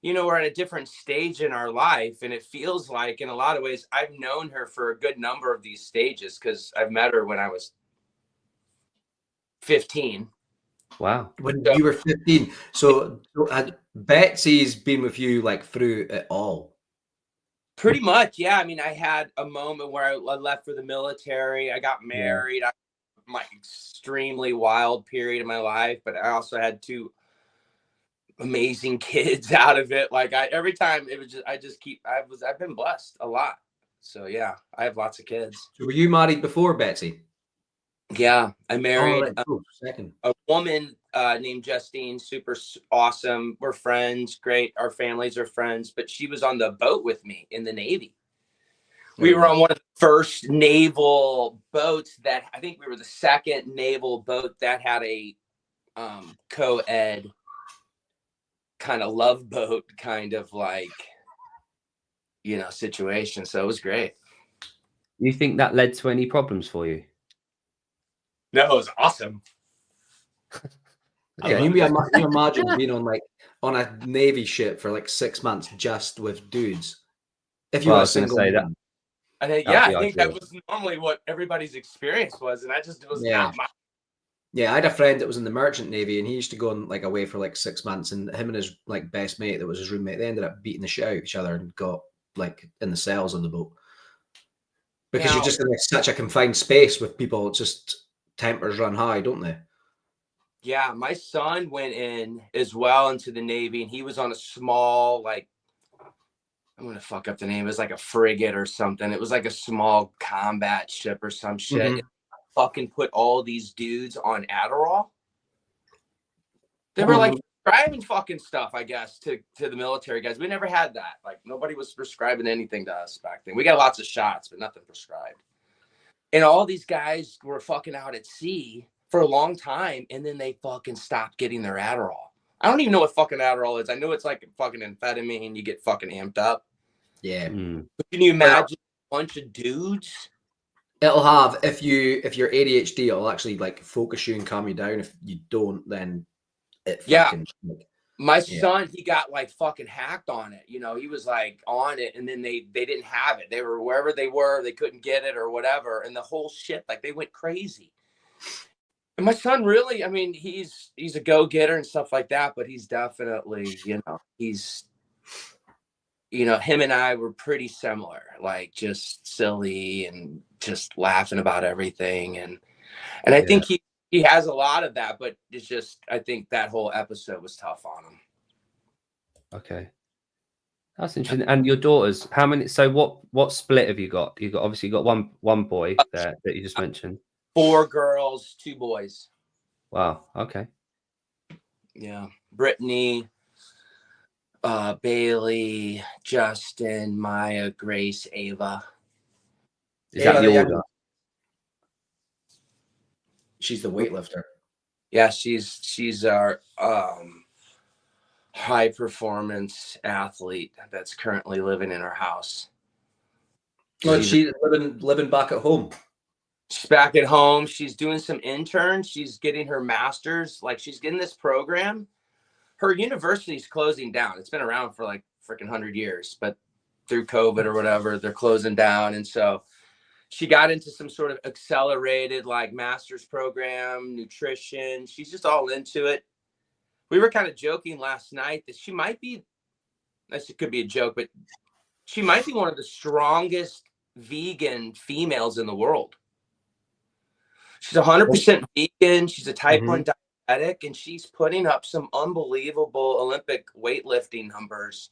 we're at a different stage in our life, and it feels like in a lot of ways, I've known her for a good number of these stages because I've met her when I was 15. Wow. When you were 15. So Betsy's been with you like through it all. Pretty much, yeah. I mean, I had a moment where I left for the military. I got married. I my extremely wild period of my life, but I also had 2 amazing kids out of it. Like every time it was just, I've been blessed a lot. So yeah, I have lots of kids. So were you married before Betsy? Yeah, I married a woman named Justine, super awesome. We're friends, great. Our families are friends, but she was on the boat with me in the Navy. We were on one of the first naval boats that I think we were the second naval boat that had a co-ed kind of love boat kind of like, situation. So it was great. You think that led to any problems for you? No, it was awesome. You imagine being on a Navy ship for like 6 months just with dudes. If you were single, say that. I think that was normally what everybody's experience was, and I just was not my. Yeah, I had a friend that was in the merchant navy, and he used to go on like away for like 6 months, and him and his like best mate, that was his roommate, they ended up beating the shit out of each other and got like in the cells of the boat because you're just in such a confined space with people. It's just tempers run high, don't they? Yeah, my son went in as well into the Navy, and he was on a small, like, I'm going to fuck up the name. It was like a frigate or something. It was like a small combat ship or some shit. Mm-hmm. Fucking put all these dudes on Adderall. They were like prescribing fucking stuff, I guess, to the military guys. We never had that. Like, nobody was prescribing anything to us back then. We got lots of shots, but nothing prescribed. And all these guys were fucking out at sea for a long time, and then they fucking stopped getting their Adderall. I don't even know what fucking Adderall is. I know it's like fucking amphetamine. You get fucking amped up. Yeah. But can you imagine a bunch of dudes It'll have, if you're ADHD, it'll actually like focus you and calm you down. If you don't, then it fucking my son, he got like fucking hacked on it. You know, he was like on it, and then they didn't have it. They were wherever they were, they couldn't get it or whatever, and the whole shit, like they went crazy. And my son really, I mean, he's a go-getter and stuff like that, but he's definitely, you know, him and I were pretty similar, like just silly and just laughing about everything. And I think he has a lot of that, but it's just, I think that whole episode was tough on him. Okay. That's interesting. And your daughters, how many? So what split have you got? You got obviously got one boy there that you just mentioned. 4 girls, 2 boys. Wow. Okay. Yeah. Brittany, Bailey, Justin, Maya, Grace, Ava. Is that the order? She's the weightlifter. Yeah, she's our high performance athlete that's currently living in our house. Oh, she's living back at home. She's back at home. She's doing some interns. She's getting her master's. Like, she's getting this program. Her university's closing down. It's been around for like freaking 100 years, but through COVID or whatever, they're closing down. And so she got into some sort of accelerated like master's program, nutrition. She's just all into it. We were kind of joking last night that she might be, it could be a joke, but she might be one of the strongest vegan females in the world. She's 100% vegan. She's a type 1 diabetic, and she's putting up some unbelievable Olympic weightlifting numbers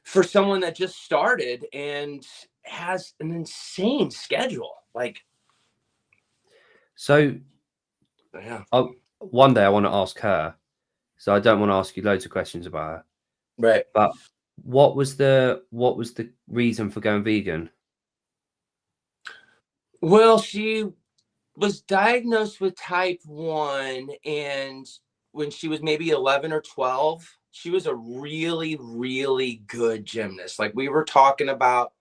for someone that just started and has an insane schedule. Like, so yeah. One day I want to ask her, so I don't want to ask you loads of questions about her. Right. But what was the reason for going vegan? Well, she was diagnosed with type 1, and when she was maybe 11 or 12, she was a really, really good gymnast. Like, we were talking about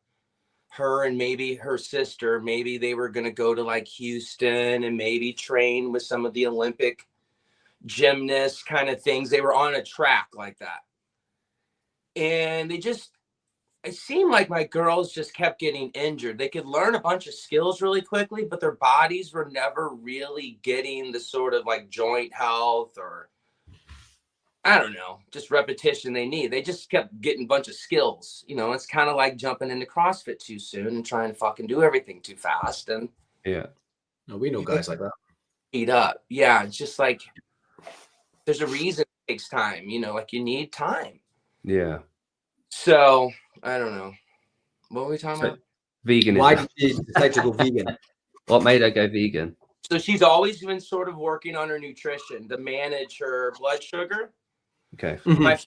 her and maybe her sister, maybe they were going to go to like Houston and maybe train with some of the Olympic gymnasts kind of things. They were on a track like that. And it seemed like my girls just kept getting injured. They could learn a bunch of skills really quickly, but their bodies were never really getting the sort of like joint health or, I don't know, just repetition they need. They just kept getting a bunch of skills. You know, it's kind of like jumping into CrossFit too soon and trying to fucking do everything too fast. And yeah, no, we know guys like that. Eat up. Yeah, it's just like there's a reason it takes time. You know, like you need time. Yeah. So I don't know. What were we talking about? Veganism. Why did you decide to go vegan? What made her go vegan? So she's always been sort of working on her nutrition to manage her blood sugar. Okay. My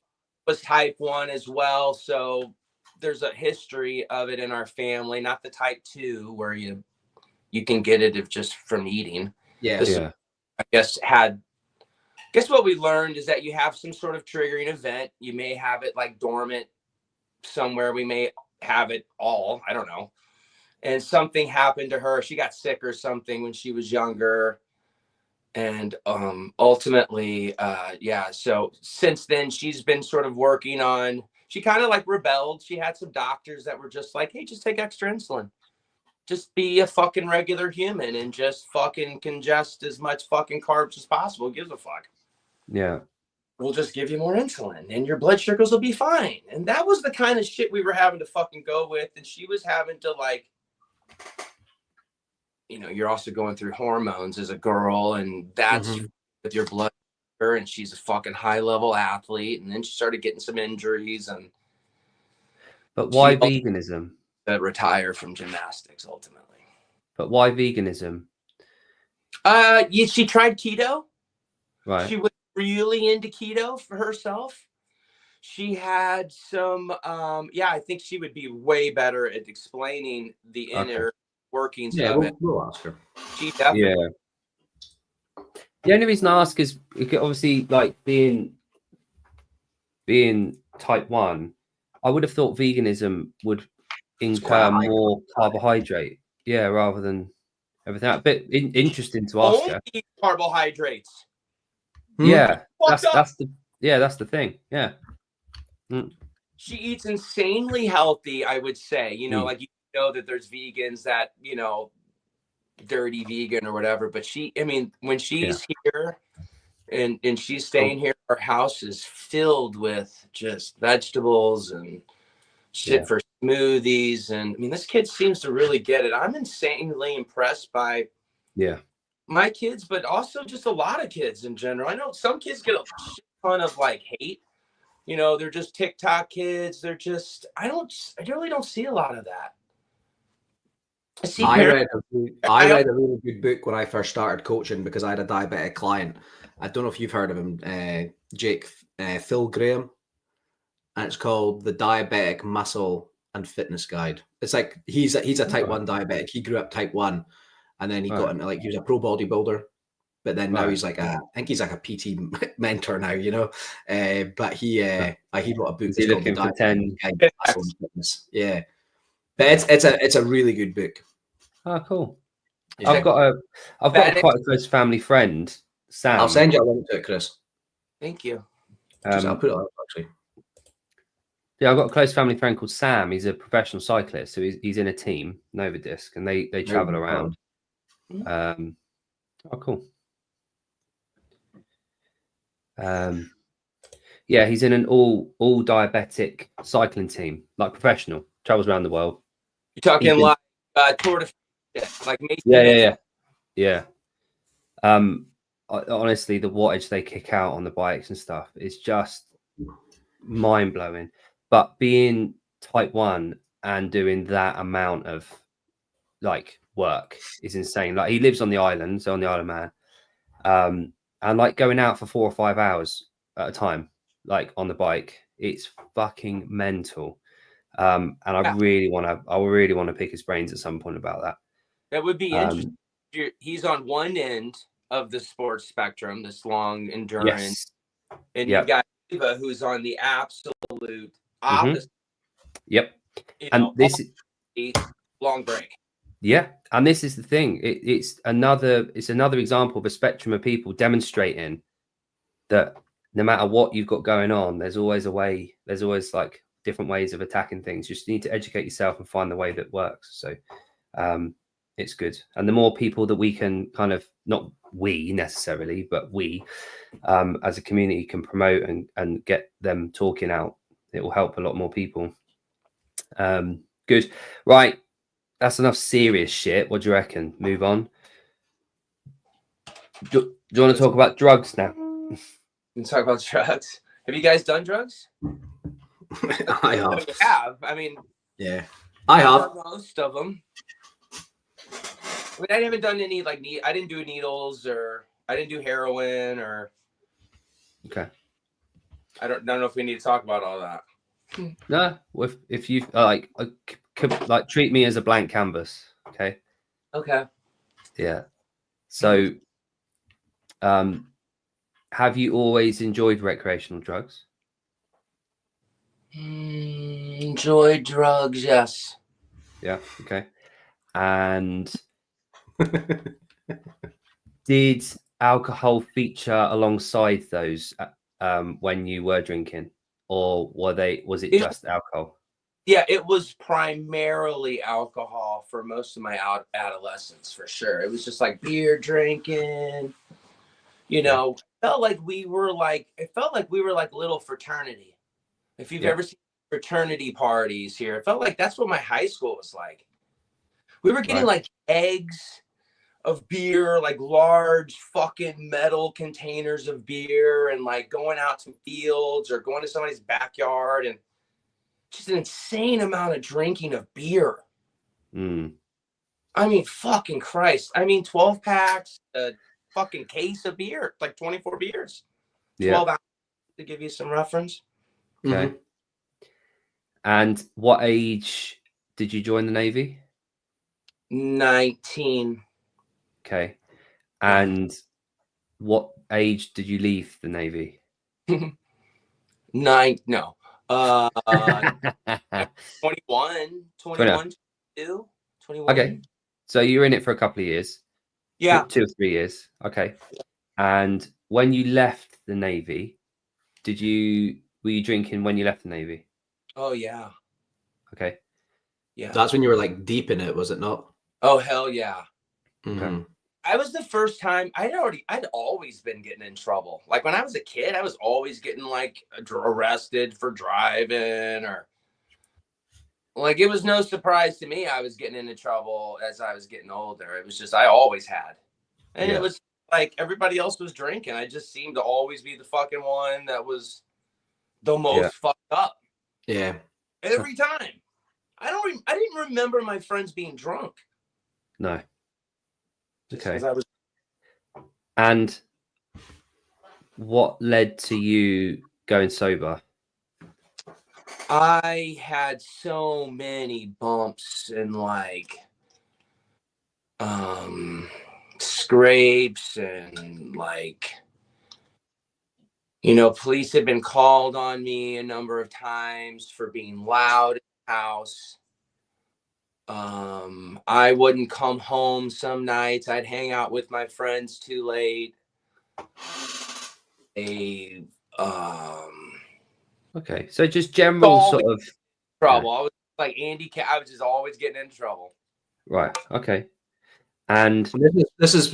was type 1 as well, so there's a history of it in our family. Not the type 2 where you can get it if just from eating. Yeah. I guess what we learned is that you have some sort of triggering event. You may have it like dormant somewhere. We may have it all. I don't know. And something happened to her. She got sick or something when she was younger. And ultimately, so since then, she's been sort of working on, she kind of like rebelled. She had some doctors that were just like, hey, just take extra insulin. Just be a fucking regular human and just fucking congest as much fucking carbs as possible. Who gives a fuck? Yeah. We'll just give you more insulin and your blood sugars will be fine. And that was the kind of shit we were having to fucking go with. And she was having to like, you know, you're also going through hormones as a girl, and that's with your blood sugar, and she's a fucking high level athlete. And then she started getting some injuries. But why veganism? Retire from gymnastics ultimately. But why veganism? She tried keto. Right. She was really into keto for herself. She had some I think she would be way better at explaining the inner workings of it. We'll ask her. She definitely. Yeah. The only reason I ask is obviously like being type 1, I would have thought veganism would incur more carbohydrate rather than everything. A bit interesting to ask her. Only carbohydrates. Yeah, that's the thing. Yeah. She eats insanely healthy, I would say. You know, like, you know that there's vegans that, you know, dirty vegan or whatever, but when she's here and she's staying here, our house is filled with just vegetables and shit for smoothies. And I mean, this kid seems to really get it. I'm insanely impressed by my kids, but also just a lot of kids in general. I know some kids get a ton of like hate. You know, they're just TikTok kids. They're just, I really don't see a lot of that. I read a really good book when I first started coaching because I had a diabetic client. I don't know if you've heard of him, Phil Graham. And it's called The Diabetic Muscle and Fitness Guide. It's like he's a type 1 diabetic. He grew up type 1 and then he got into, like, he was a pro bodybuilder. But then now he's like I think he's like a PT mentor now, you know. But he wrote a book. Is he looking for 10? Yeah, but it's a really good book. Oh, cool. Yeah. I've got quite a close family friend, Sam. I'll send you a link to it, Chris. Thank you. I'll put it up actually. Yeah, I've got a close family friend called Sam. He's a professional cyclist, so he's in a team, Novodisc, and they travel around. Oh, cool. He's in an all diabetic cycling team, like professional, travels around the world. You're talking like Tour de France, like yeah. Honestly, the wattage they kick out on the bikes and stuff is just mind blowing. But being type 1 and doing that amount of like work is insane. Like, he lives on the island, so on the Isle of Man, and like going out for 4 or 5 hours at a time, like on the bike, it's fucking mental. And I really want to pick his brains at some point about that. That would be interesting. He's on one end of the sports spectrum, this long endurance, and you've got Eva, who's on the absolute opposite. And this is long break. Yeah, and this is the thing. It's another example of a spectrum of people demonstrating that no matter what you've got going on, there's always a way. There's always like different ways of attacking things. You just need to educate yourself and find the way that works. So it's good. And the more people that we can kind of, not we necessarily, but we as a community can promote and get them talking out, it will help a lot more people. Good. Right. That's enough serious shit. What do you reckon? Move on. Do you want to talk about drugs now? We can talk about drugs. Have you guys done drugs? I have. You have. I mean, yeah, I have most of them. I mean, I haven't done any I didn't do needles, or I didn't do heroin, or. Okay. I don't know if we need to talk about all that. No, if you like treat me as a blank canvas, okay? Okay. Yeah. So, have you always enjoyed recreational drugs? Enjoyed drugs, yes. Yeah. Okay. And did alcohol feature alongside those when you were drinking, or was it just alcohol? Yeah, it was primarily alcohol for most of my adolescence, for sure. It was just like beer drinking, you know. It felt like we were like little fraternity. If you've ever seen fraternity parties here, it felt like that's what my high school was like. We were getting like eggs of beer, like large fucking metal containers of beer, and like going out to fields or going to somebody's backyard, and just an insane amount of drinking of beer. I mean, fucking Christ. I mean, 12 packs, a fucking case of beer, like 24 beers. 12 ounces, to give you some reference. Okay. And what age did you join the Navy? 19. Okay. And what age did you leave the Navy? 21, 22. Okay. So you were in it for a couple of years. Yeah. 2 or 3 years. Okay. And when you left the Navy, were you drinking when you left the Navy? Oh yeah. Okay. Yeah. That's when you were like deep in it, was it not? Oh hell yeah. Okay. I was the first time I'd always been getting in trouble. Like when I was a kid, I was always getting like arrested for driving, or like it was no surprise to me I was getting into trouble as I was getting older. It was just I always had. And it was like everybody else was drinking. I just seemed to always be the fucking one that was the most fucked up. Yeah. Every time. I didn't remember my friends being drunk. No. Okay. Just and what led to you going sober? I had so many bumps and like scrapes and like, you know, police had been called on me a number of times for being loud in the house. I wouldn't come home some nights. I'd hang out with my friends too late. Okay, so just general sort of trouble. I was like Andy. I was just always getting in trouble. Right. Okay. And this is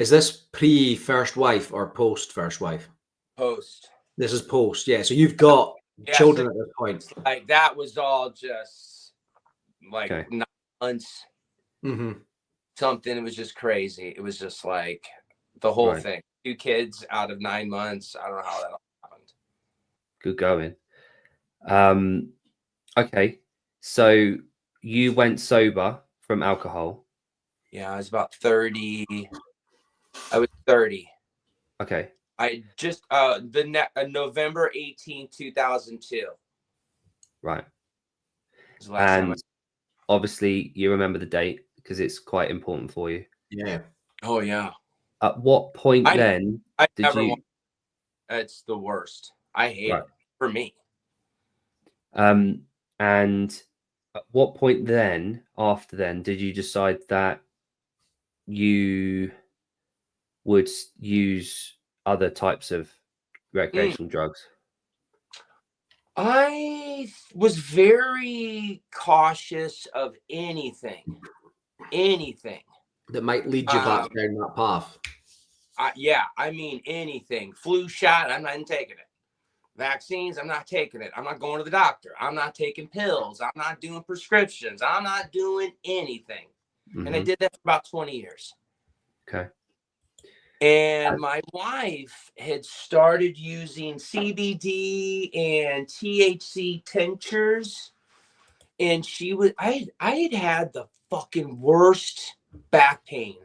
this pre first wife or post first wife? Post. This is post. Yeah. So you've got children at this point. Like that was all just like 9 months. Something. It was just crazy. It was just like the whole thing. 2 kids out of 9 months. I don't know how that all happened. Good going. Okay. So you went sober from alcohol. Yeah, I was about 30. I was 30. Okay. I just November 18, 2002. Right. And obviously you remember the date because it's quite important for you. Yeah. Oh yeah. At what point then did you? It's the worst. I hate it for me. And at what point then, after then, did you decide that you would use other types of recreational drugs? I was very cautious of anything that might lead you back down that path. Yeah, I mean anything. Flu shot, I'm not even taking it. Vaccines, I'm not taking it. I'm not going to the doctor. I'm not taking pills. I'm not doing prescriptions. I'm not doing anything. And I did that for about 20 years. Okay. And my wife had started using CBD and THC tinctures. And I had the fucking worst back pain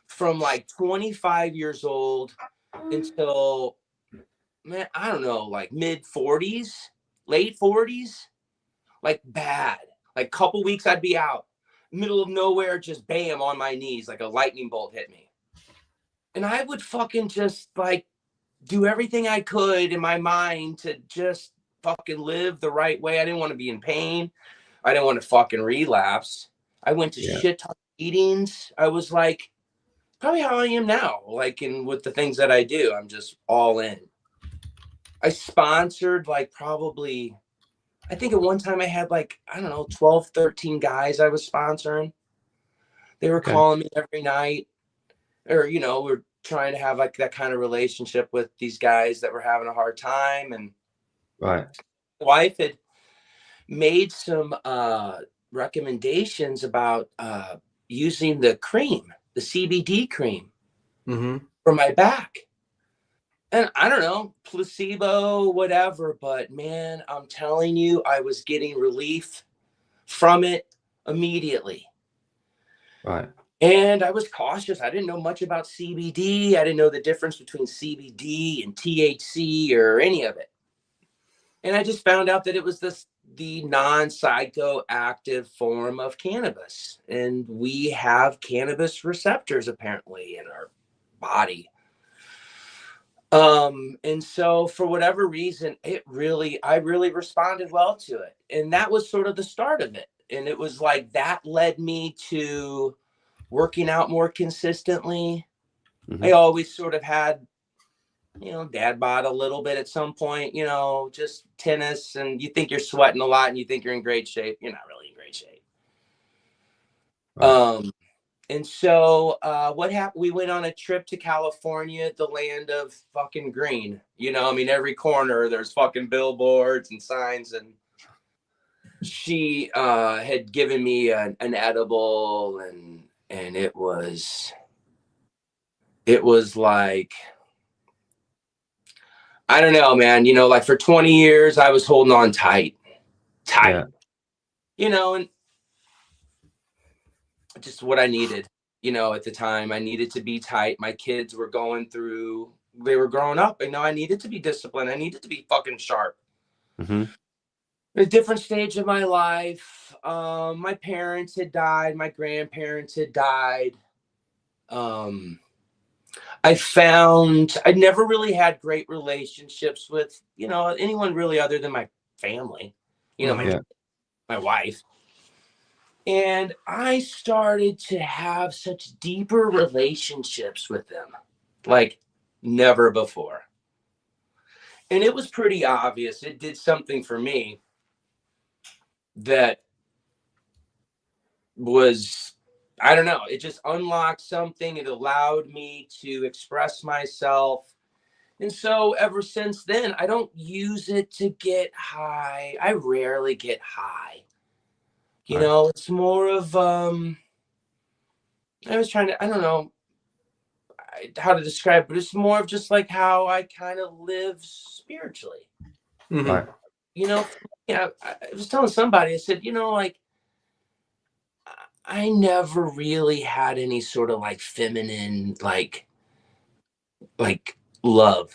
from like 25 years old until, man, I don't know, like mid 40s, late 40s, like bad. Like couple weeks I'd be out, middle of nowhere, just bam on my knees, like a lightning bolt hit me. And I would fucking just like do everything I could in my mind to just fucking live the right way. I didn't want to be in pain. I didn't want to fucking relapse. I went to shit ton of meetings. I was like, probably how I am now, like with the things that I do, I'm just all in. I sponsored like probably, I think at one time I had like, I don't know, 12, 13 guys I was sponsoring. They were calling me every night, or, you know, we're trying to have like that kind of relationship with these guys that were having a hard time. And my wife had made some recommendations about using the cream, the CBD cream for my back. And I don't know, placebo, whatever, but man, I'm telling you, I was getting relief from it immediately. Right. And I was cautious. I didn't know much about CBD. I didn't know the difference between CBD and THC or any of it. And I just found out that it was the non-psychoactive form of cannabis. And we have cannabis receptors apparently in our body. And so for whatever reason, I really responded well to it. And that was sort of the start of it. And it was like that led me to working out more consistently. I always sort of had, dad bod a little bit at some point, just tennis, and you think you're sweating a lot and you think you're in great shape. You're not really in great shape. Right. And so what happened? We went on a trip to California, the land of fucking green. Every corner there's fucking billboards and signs. And she had given me an edible, and it was like, I don't know, man. Like for 20 years, I was holding on tight, yeah. And just what I needed. At the time, I needed to be tight. My kids were they were growing up. I needed to be disciplined. I needed to be fucking sharp. A different stage of my life. My parents had died. My grandparents had died. I found I never really had great relationships with, anyone really other than my family, my wife. And I started to have such deeper relationships with them, like never before. And it was pretty obvious. It did something for me that was, I don't know, it just unlocked something. It allowed me to express myself. And so ever since then, I don't use it to get high. I rarely get high. It's more of, I was trying to, I don't know how to describe it, but it's more of just like how I kind of live spiritually. Right. I was telling somebody, I said, like, I never really had any sort of like feminine, like love.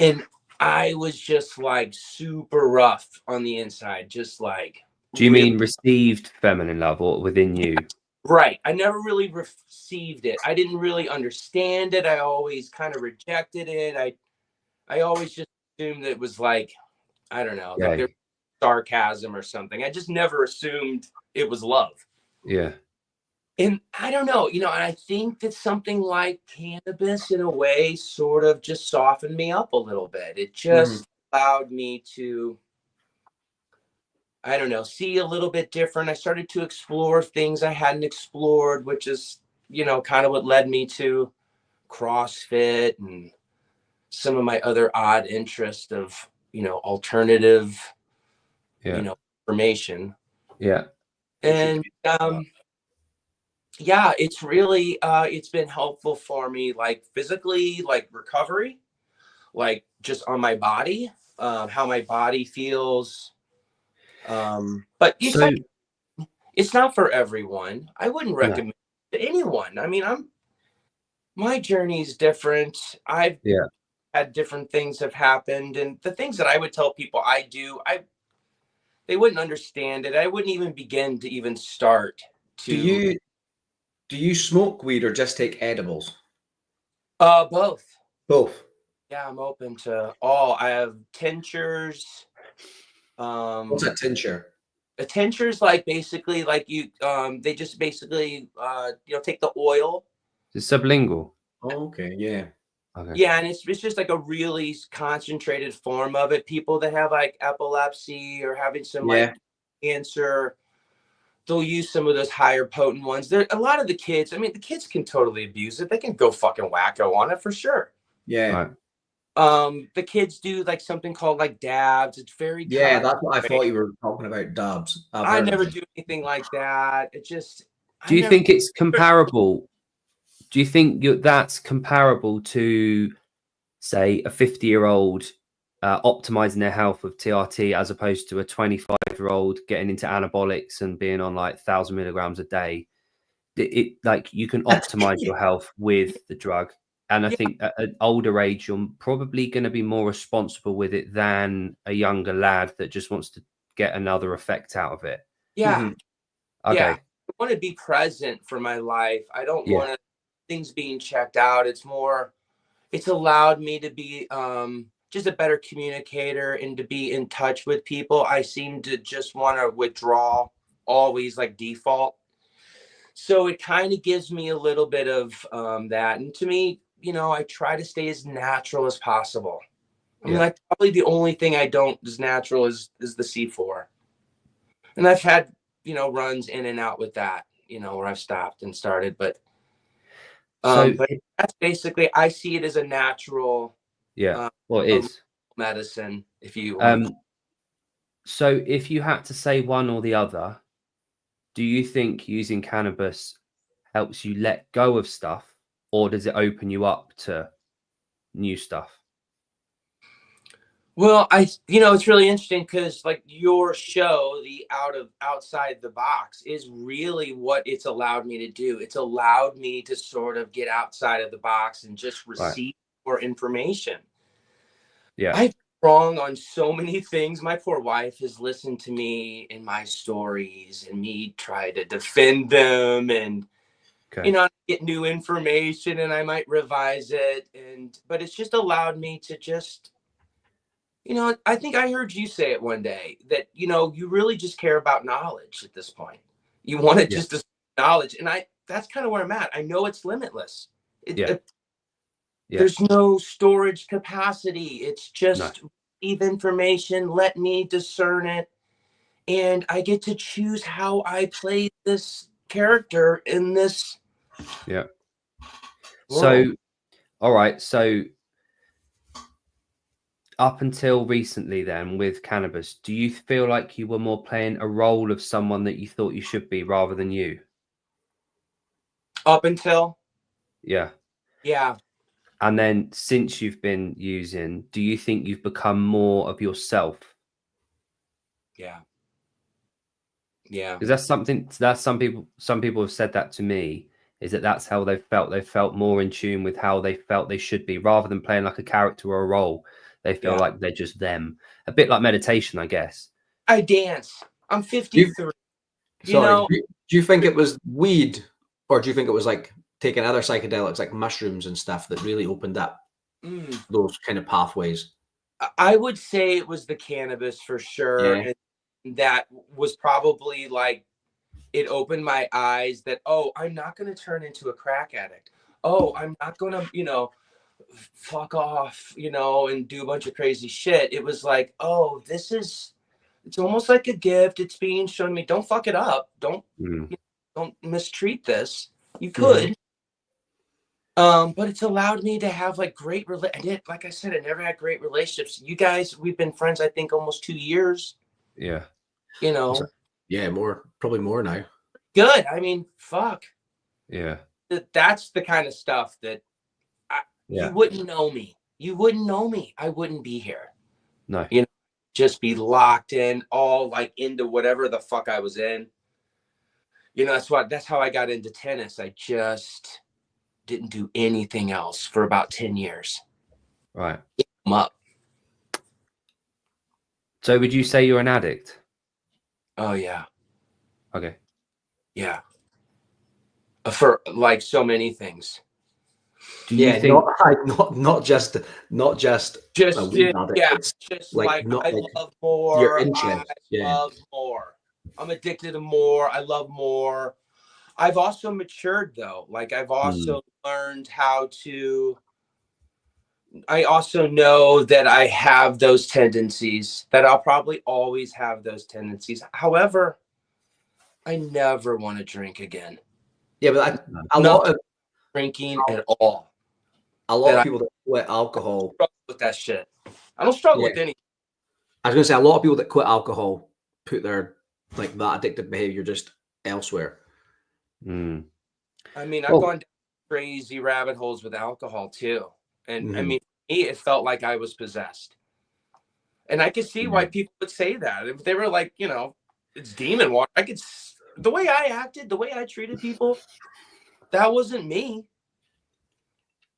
And I was just like super rough on the inside, just like. Do you mean received feminine love or within you? Right. I never really received it. I didn't really understand it. I always kind of rejected it. I always just assumed it was like, I don't know, like there's sarcasm or something. I just never assumed it was love. Yeah. And I don't know, and I think that something like cannabis in a way sort of just softened me up a little bit. It just allowed me to, I don't know, see a little bit different. I started to explore things I hadn't explored, which is, kind of what led me to CrossFit and some of my other odd interests of, alternative, information. Yeah. And, yeah, it's really, it's been helpful for me, like physically, like recovery, like just on my body, how my body feels. But it's not for everyone. I wouldn't recommend it to anyone. I mean, my journey is different. I've had different things have happened, and the things that I would tell people I do, they wouldn't understand it. I wouldn't even begin to even start to. Do you smoke weed or just take edibles? Both. Both. Yeah, I'm open to all. I have tinctures. What's a tincture? A tincture is like basically like you. They just basically take the oil. It's sublingual. Oh, okay. Yeah. Okay. Yeah, and it's just like a really concentrated form of it. People that have like epilepsy or having some like cancer, they'll use some of those higher potent ones. There, a lot of the kids. I mean, the kids can totally abuse it. They can go fucking wacko on it for sure. Yeah. Right. The kids do like something called like dabs. It's very that's what I thought you were talking about, dabs. I never do anything like that. It just. Do you think it's comparable? Do you think that's comparable to, say, a 50-year-old optimizing their health with TRT as opposed to a 25-year-old getting into anabolics and being on like 1,000 milligrams a day? It like you can optimize your health with the drug. And I think at an older age, you're probably going to be more responsible with it than a younger lad that just wants to get another effect out of it. Yeah. Okay. Yeah. I want to be present for my life. I don't want things being checked out. It's allowed me to be just a better communicator and to be in touch with people. I seem to just want to withdraw always like default. So it kind of gives me a little bit of that. And to me, you know, I try to stay as natural as possible. I mean, like probably the only thing I don't as natural is the C4. And I've had, you know, runs in and out with that, you know, where I've stopped and started. But but that's basically, I see it as a natural well, it is medicine, if you so if you had to say one or the other, do you think using cannabis helps you let go of stuff, or does it open you up to new stuff? Well, you know, it's really interesting because like your show, the outside the box, is really what it's allowed me to do. It's allowed me to sort of get outside of the box and just receive more information. Yeah. I've been wrong on so many things. My poor wife has listened to me in my stories and me try to defend them, and you know, get new information, and I might revise it, but it's just allowed me to just, you know, I think I heard you say it one day that, you know, you really just care about knowledge at this point. You want to just knowledge. And that's kind of where I'm at. I know it's limitless. There's no storage capacity. It's just receive information, let me discern it. And I get to choose how I play this character in this. Yeah. world. So, all right. So up until recently then with cannabis, do you feel like you were more playing a role of someone that you thought you should be rather than you? Up until? Yeah. Yeah. And then since you've been using, do you think you've become more of yourself? Yeah. Yeah. Because that's something that some people have said that to me, is that that's how they felt. They felt more in tune with how they felt they should be, rather than playing like a character or a role. They feel like they're just them. A bit like meditation, I guess. I dance. I'm 53. Do you think it was weed, or do you think it was like taking other psychedelics like mushrooms and stuff that really opened up those kind of pathways? I would say it was the cannabis for sure. Yeah. And that was probably like, it opened my eyes that, oh, I'm not going to turn into a crack addict. Oh, I'm not going to, you know, fuck off, you know, and do a bunch of crazy shit. It was like, oh, it's almost like a gift. It's being shown me. Don't fuck it up. Don't mistreat this. You could. But it's allowed me to have like great like I said, I never had great relationships. You guys, we've been friends, I think, almost 2 years. Yeah. You know. Yeah, probably more now. Good. I mean, fuck. Yeah. That's the kind of stuff that you wouldn't know me. You wouldn't know me. I wouldn't be here. No. You know, just be locked in, all like into whatever the fuck I was in. You know, that's how I got into tennis. I just didn't do anything else for about 10 years. Right. I'm up. So would you say you're an addict? Oh yeah. Okay. Yeah. For like so many things. Do you think not just just like I love more. Your interest. I love more. I'm addicted to more. I love more. I've also matured though. Like I've also learned how to. I also know that I have those tendencies, that I'll probably always have those tendencies. However, I never want to drink again. Yeah, but a lot of drinking at all. A lot of people that quit alcohol struggle with that shit. I don't struggle with anything. I was going to say a lot of people that quit alcohol put their like that addictive behavior just elsewhere. I mean, I've gone down crazy rabbit holes with alcohol too, and I mean, for me, it felt like I was possessed, and I could see why people would say that. If they were like, you know, it's demon water, the way I acted, the way I treated people, that wasn't me.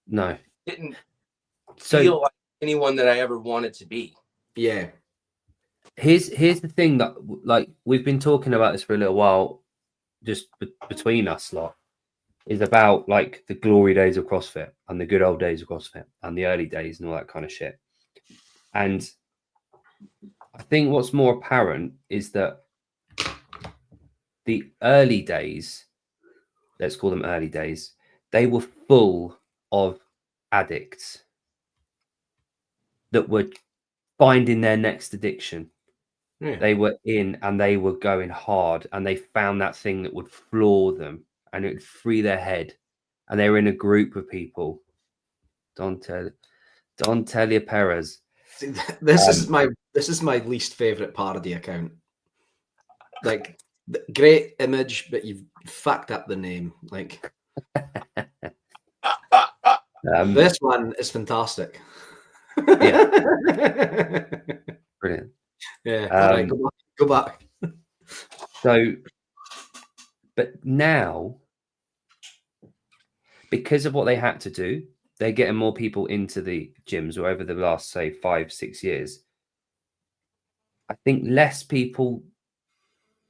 No. Didn't feel like anyone that I ever wanted to be. Yeah. Here's the thing that, like, we've been talking about this for a little while, just between us lot, is about like the glory days of CrossFit and the good old days of CrossFit and the early days and all that kind of shit. And I think what's more apparent is that the early days, let's call them early days, they were full of addicts that were finding their next addiction. Yeah. They were in and they were going hard, and they found that thing that would floor them and it would free their head. And they were in a group of people. Don't tell you, Perez. See, this is my least favorite parody account. Like, great image, but you've fucked up the name. Like, this one is fantastic. Yeah, brilliant. Yeah, all right, go back. So, but now, because of what they had to do, they're getting more people into the gyms, or over the last, say, 5-6 years. I think less people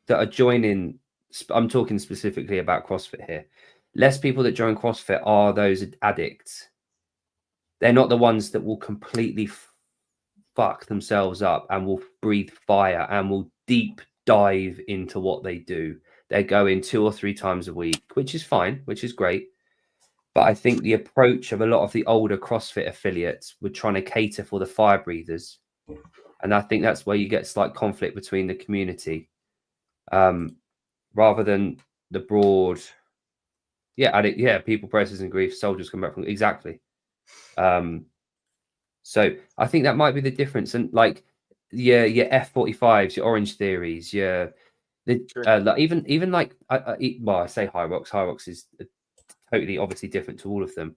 that are joining, I'm talking specifically about CrossFit here, less people that join CrossFit are those addicts. They're not the ones that will completely fuck themselves up and will breathe fire and will deep dive into what they do. They're going 2 or 3 times a week, which is fine, which is great. But I think the approach of a lot of the older CrossFit affiliates were trying to cater for the fire breathers. And I think that's where you get slight conflict between the community, rather than the broad, people, presses and grief, soldiers come back from, exactly. So I think that might be the difference. And like, your F45s, your Orange Theories, even like, I say High Rocks. High Rocks is totally obviously different to all of them.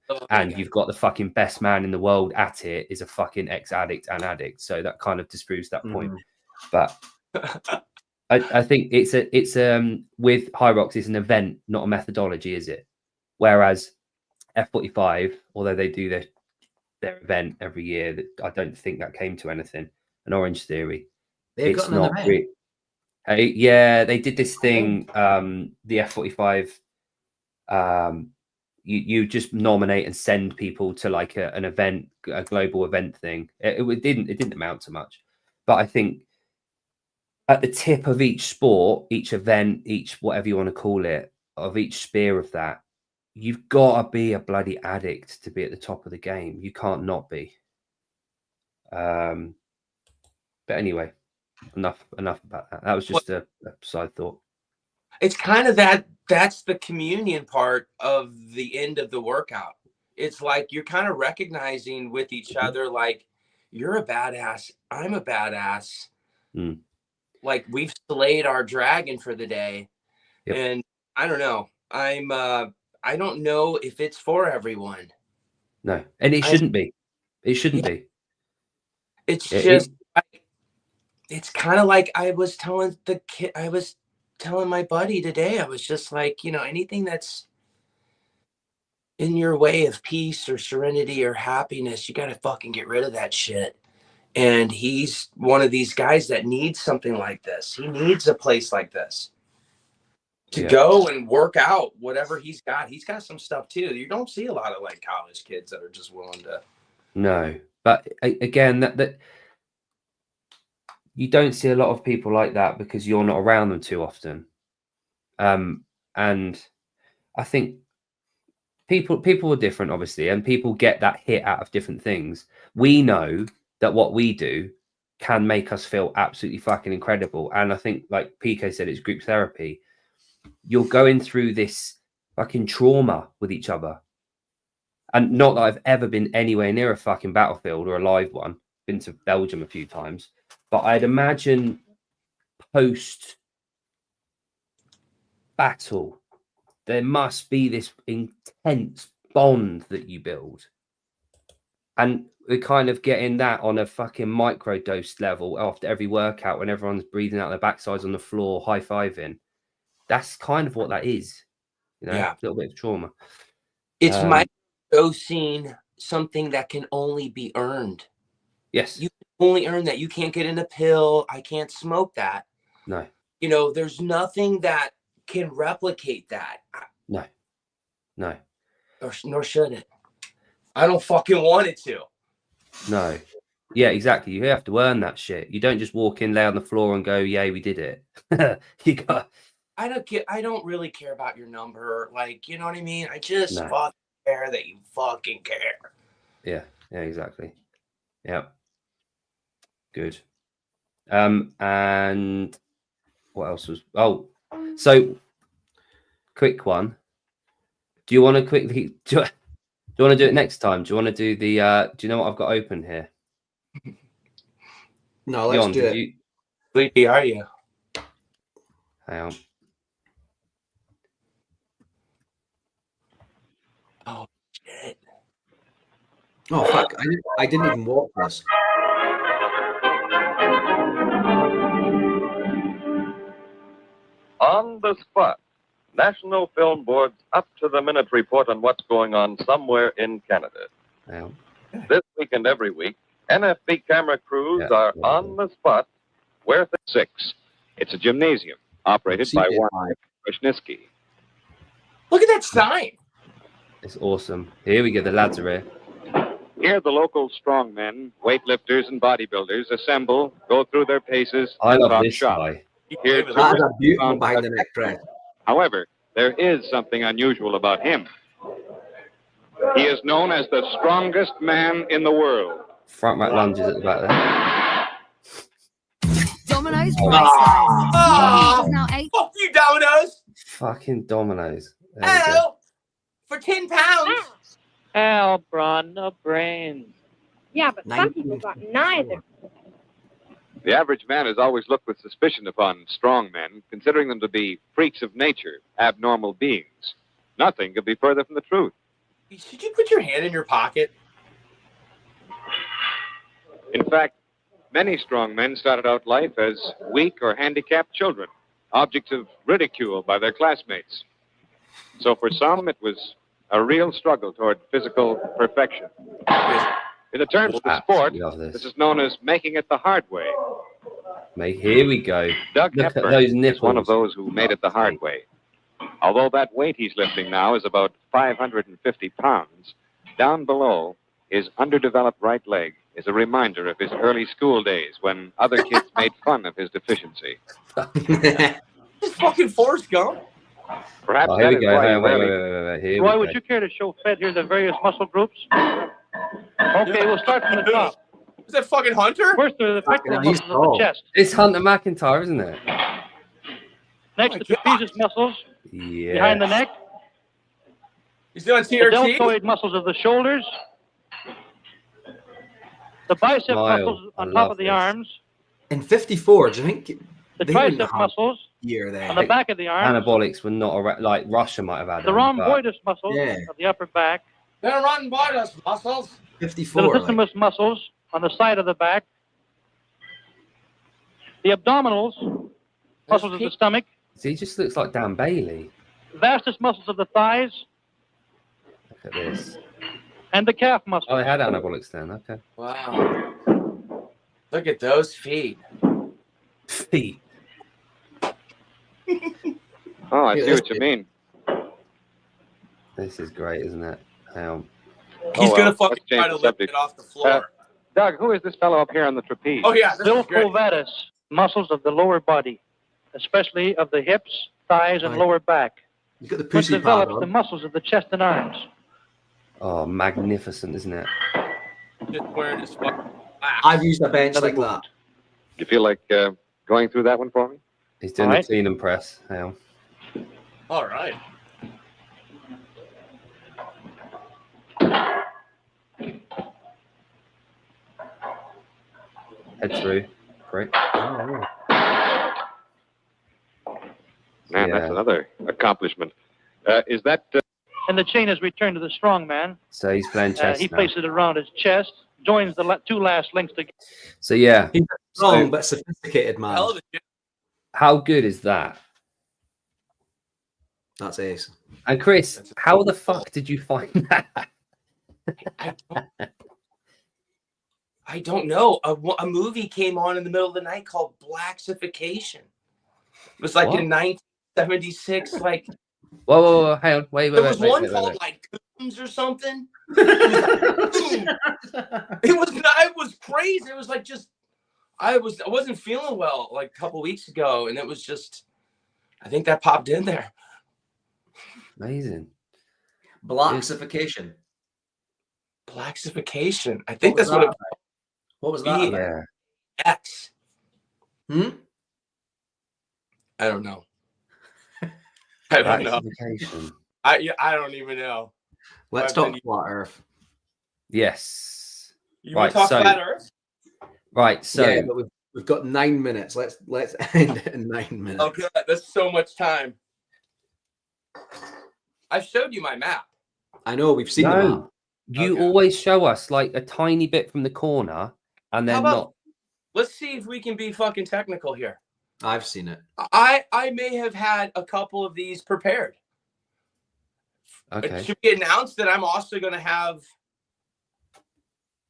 You've got the fucking best man in the world at it is a fucking ex-addict and addict. So that kind of disproves that point. But I think it's with High Rocks, it's an event, not a methodology, is it? Whereas F45, although they do their event every year, that I don't think that came to anything. An Orange Theory, it's not really. They did this thing. The F45. You just nominate and send people to like an event, a global event thing. It didn't amount to much, but I think at the tip of each sport, each event, each whatever you want to call it, of each spear of that, you've got to be a bloody addict to be at the top of the game. You can't not be. But anyway, enough about that. That was just a side thought. It's kind of that's the communion part of the end of the workout. It's like you're kind of recognizing with each other, like, you're a badass, I'm a badass. Like, we've slayed our dragon for the day. Yep. And I don't know. I don't know if it's for everyone. No, and it shouldn't be. It shouldn't be. It's just it's kind of like I was telling the kid, I was telling my buddy today, I was just like, anything that's in your way of peace or serenity or happiness, you got to fucking get rid of that shit. And he's one of these guys that needs something like this. He needs a place like this to go and work out whatever he's got. He's got some stuff too. You don't see a lot of like college kids that are just willing to. No, but again, that you don't see a lot of people like that because you're not around them too often. And I think people are different, obviously, and people get that hit out of different things. We know that what we do can make us feel absolutely fucking incredible. And I think, like PK said, it's group therapy. You're going through this fucking trauma with each other. And not that I've ever been anywhere near a fucking battlefield or a live one. Been to Belgium a few times. But I'd imagine post battle, there must be this intense bond that you build. And we're kind of getting that on a fucking micro-dose level after every workout when everyone's breathing out their backsides on the floor, high-fiving. That's kind of what that is. A little bit of trauma. It's micro-dosing something that can only be earned. Yes. You can only earn that. You can't get in a pill. I can't smoke that. No. There's nothing that can replicate that. No. Nor should it. I don't fucking want it to. No. Yeah, exactly. You have to earn that shit. You don't just walk in, lay on the floor and go, yay, we did it. I don't really care about your number. Like, you know what I mean? I just No. fucking care that you fucking care. Yeah, exactly. Yeah. Good. And what else was? Oh, so quick one. Do you want to quickly? Do you want to do it next time? Do you want to do the? Do you know what I've got open here? No, let's do it. Sleepy, are you? Hang on. Oh shit! Oh fuck! I didn't even watch this. On the spot, National Film Board's up-to-the-minute report on what's going on somewhere in Canada. Hang on. This week and every week, NFB camera crews are on the spot where the 6. It's a gymnasium operated by one Krasniski. Look at that sign. It's awesome. Here we go. The lads are here. Here, the local strongmen, weightlifters, and bodybuilders assemble, go through their paces, I and love talk this shop. guy. Here, That is a beautiful behind the neck press. However, there is something unusual about him. He is known as the strongest man in the world. Front rack lunges at the back there. Domino's price rise. Now 8. Fuck you, Domino's. Fucking Domino's. Hello. For £10. Hell, Bron, no brains. Yeah, but some people got neither. The average man has always looked with suspicion upon strong men, considering them to be freaks of nature, abnormal beings. Nothing could be further from the truth. Should you put your hand in your pocket? In fact, many strong men started out life as weak or handicapped children, objects of ridicule by their classmates. So for some, it was a real struggle toward physical perfection. In the terms of the sport, this is known as making it the hard way. Here we go. Doug Look at Hepburn those nipples. is one of those who made it the hard way. Although that weight he's lifting now is about 550 pounds, down below, his underdeveloped right leg is a reminder of his early school days when other kids made fun of his deficiency. This fucking Forrest Gump. Perhaps Here we that is go. why he Wait. rarely... Here Roy, we would go. you care to show Fed here the various muscle groups? Okay, we'll start from the top. Is that fucking Hunter? First, there are the pectoral he's muscles of the chest. It's Hunter McIntyre, isn't it? Next, the trapezius muscles Yeah. behind the neck. He's doing The TRT. deltoid muscles of the shoulders. The bicep Smile. muscles on I top love of the this. arms. In 54, do you think The they wouldn't tricep have muscles year there? on the back of the arms. Anabolics were not like Russia might have had The them, but rhomboidus muscles Yeah. of the upper back. They're running by us, muscles. The 54. latissimus muscles on the side of the back. The abdominals, muscles of the stomach. he just looks like Dan Bailey. Vastus muscles of the thighs. Look at this. And the calf muscles. Oh, they had anabolics then. Okay. Wow. Look at those feet. Feet. Oh, I Yeah, see that's what you good. mean. This is great, isn't it? He's well, gonna fucking let's change try to the lift subject. it off the floor. Doug, who is this fellow up here on the trapeze? Oh yeah, this is great. Sulcovatus, muscles of the lower body, especially of the hips, thighs, and Right. lower back, You got the which pussy develops pad the on. muscles of the chest and arms. Oh, magnificent, isn't it? Just wearing his fucking I've used a bench Another like that. You feel like going through that one for me? He's doing Alright. the clean and press. Hang on. All right. Head through. Great. Oh, Man, Yeah. that's another accomplishment. Is that... And the chain is returned to the strong man. So he's playing chess He now. places it around his chest, joins the two last links together. So yeah, He's a strong but sophisticated man. Hell of a shit. how good is that? That's ace. And Chris, how the fuck did you find that? I don't know. A movie came on in the middle of the night called Blacksification. It was like What? in 1976. Like Whoa, hang on. Wait. there was one called like Coombs or something. It was crazy. It was like just I wasn't feeling well like a couple weeks ago, and it was just I think that popped in there. Amazing. Blaxification. Blaxification. I think that's what it What was that about? Yeah. X. Hmm? I don't know. I don't know. Blaxification. I don't even know. Let's talk flat Earth. Yes. You want to talk flat Earth? Right. So yeah, but we've got 9 minutes. Let's end it in 9 minutes. Oh God, that's so much time. I showed you my map. I know we've seen the map. You Okay. always show us like a tiny bit from the corner, and then not. Let's see if we can be fucking technical here. I've seen it. I may have had a couple of these prepared. Okay. It should be announced that I'm also going to have.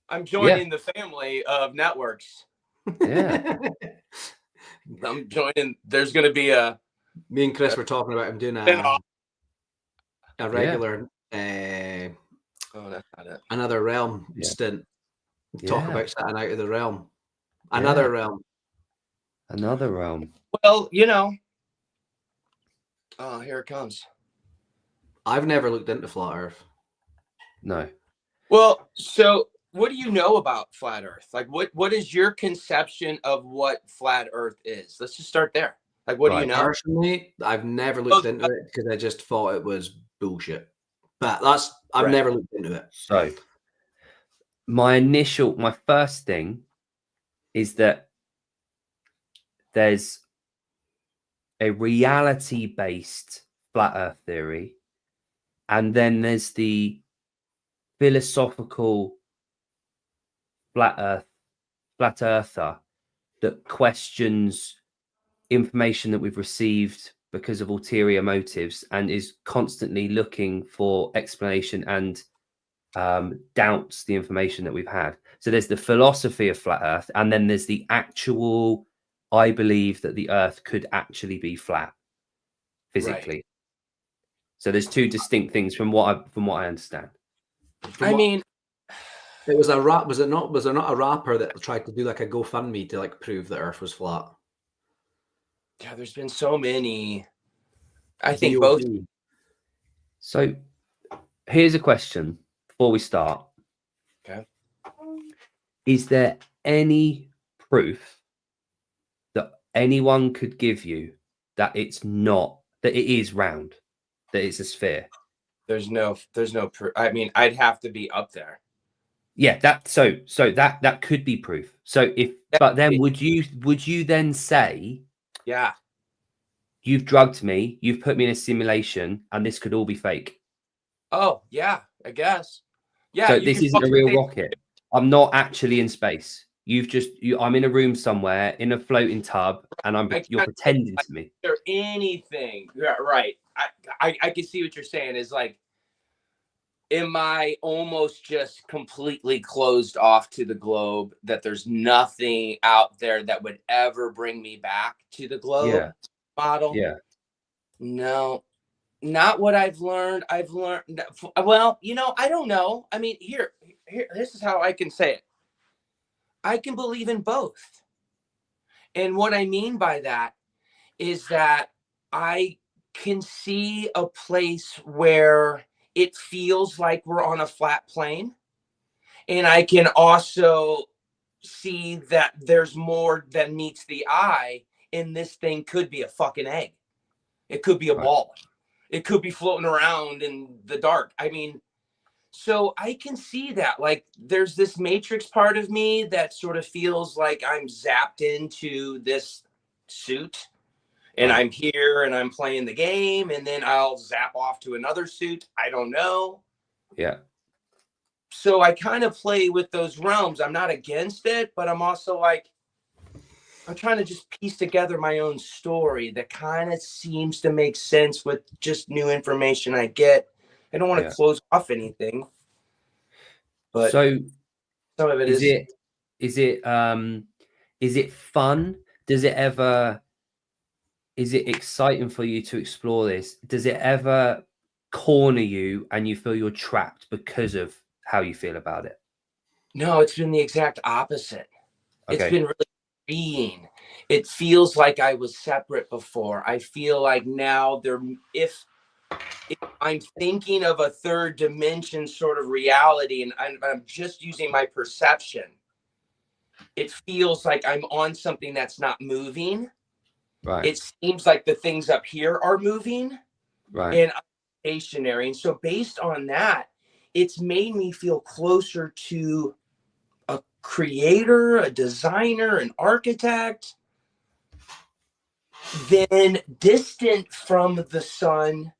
I'm joining the family of networks. Yeah. I'm joining. There's going to be a. Me and Chris were talking about him doing a regular. Oh, that's not it. Another realm stint. Talk about setting out of the realm. Another realm. Another realm. Well, you know. Oh, here it comes. I've never looked into flat Earth. No. Well, so what do you know about flat Earth? Like, what is your conception of what flat Earth is? Let's just start there. Like, what do you know? Personally, I've never looked into it because I just thought it was bullshit. But I've never looked into it. So my first thing is that there's a reality-based flat Earth theory, and then there's the philosophical flat earther that questions information that we've received because of ulterior motives and is constantly looking for explanation and doubts the information that we've had. So there's the philosophy of flat Earth, and then there's the actual, I believe that the Earth could actually be flat physically. Right. So there's two distinct things from what I understand. It was a rap. Was there not a rapper that tried to do like a GoFundMe to like prove the Earth was flat? Yeah, there's been so many. I think both. So here's a question before we start. Okay. Is there any proof that anyone could give you that it is round, that it's a sphere? There's no proof. I mean, I'd have to be up there. Yeah, that could be proof. So but then would you then say, yeah, you've drugged me, you've put me in a simulation, and this could all be fake? Oh yeah, I guess. Yeah. So this isn't a real rocket. I'm not actually in space. I'm in a room somewhere in a floating tub, and you're pretending to me. Or anything, right? I can see what you're saying. Is like, am I almost just completely closed off to the globe, that there's nothing out there that would ever bring me back to the globe model? Yeah. No, not what I've learned. Well, I don't know. I mean, here, this is how I can say it. I can believe in both. And what I mean by that is that I can see a place where it feels like we're on a flat plane. And I can also see that there's more than meets the eye, and this thing could be a fucking egg. It could be a ball. It could be floating around in the dark. I mean, so I can see that. Like, there's this matrix part of me that sort of feels like I'm zapped into this suit. And I'm here and I'm playing the game, and then I'll zap off to another suit. I don't know. Yeah. So I kind of play with those realms. I'm not against it, but I'm also like, I'm trying to just piece together my own story that kind of seems to make sense with just new information I get. I don't want to close off anything. But so some of it is. Is it fun? Is it exciting for you to explore this? Does it ever corner you and you feel you're trapped because of how you feel about it? No, it's been the exact opposite. Okay. It's been really freeing. it feels like I was separate before. I feel like now if I'm thinking of a third dimension sort of reality, and I'm just using my perception, it feels like I'm on something that's not moving. Right. It seems like the things up here are moving. Right. And I'm stationary. And so based on that, it's made me feel closer to a creator, a designer, an architect, than distant from the sun,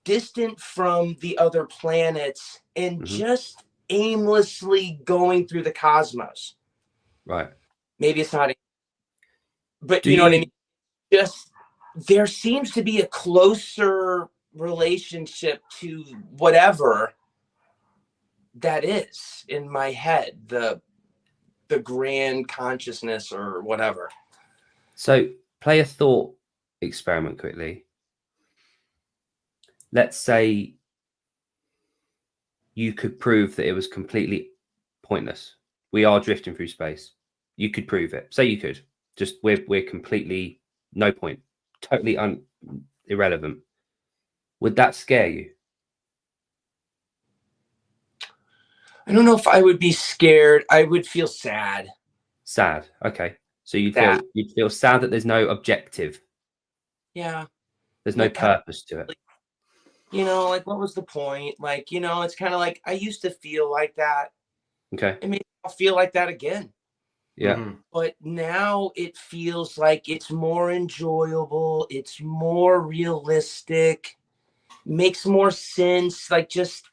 distant from the other planets, and just aimlessly going through the cosmos. Right. Maybe it's not, but you know what I mean? Just, there seems to be a closer relationship to whatever that is in my head, the grand consciousness or whatever. So play a thought experiment quickly. Let's say you could prove that it was completely pointless. We are drifting through space. You could prove it. Say you could. Just we're completely no point. Totally irrelevant. Would that scare you? I don't know if I would be scared. I would feel sad. Sad. Okay. So you'd Sad. feel sad that there's no objective. Yeah. There's no purpose to it. You know, like, what was the point? Like, you know, it's kind of like I used to feel like that. Okay. And maybe I'll feel like that again. Yeah. But now it feels like it's more enjoyable. It's more realistic. Makes more sense. Like, just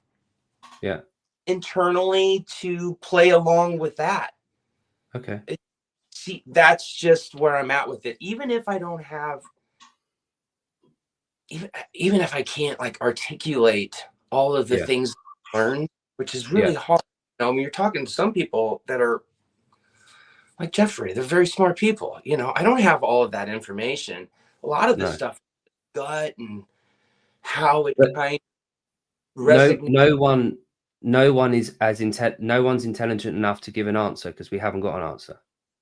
internally to play along with that. Okay. See, that's just where I'm at with it. Even if I don't have, even if I can't like articulate all of the things I learned, which is really hard. You know, I mean, you're talking to some people that are like Jeffrey, they're very smart people. You know, I don't have all of that information. A lot of this stuff, gut and how it kind of resonates. No one is no one's intelligent enough to give an answer because we haven't got an answer.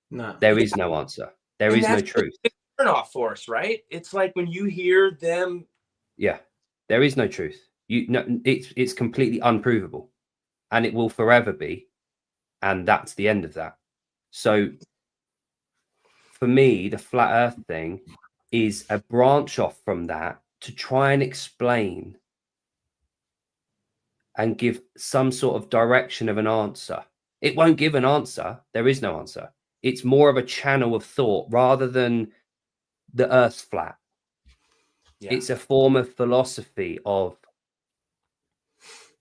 No. There is no answer. There is no truth. Turn off for us, right? It's like when you hear them. Yeah, there is no truth. It's completely unprovable, and it will forever be, and that's the end of that. So, for me, the flat Earth thing is a branch off from that to try and explain and give some sort of direction of an answer. It won't give an answer. There is no answer. It's more of a channel of thought rather than the Earth's flat. Yeah. It's a form of philosophy of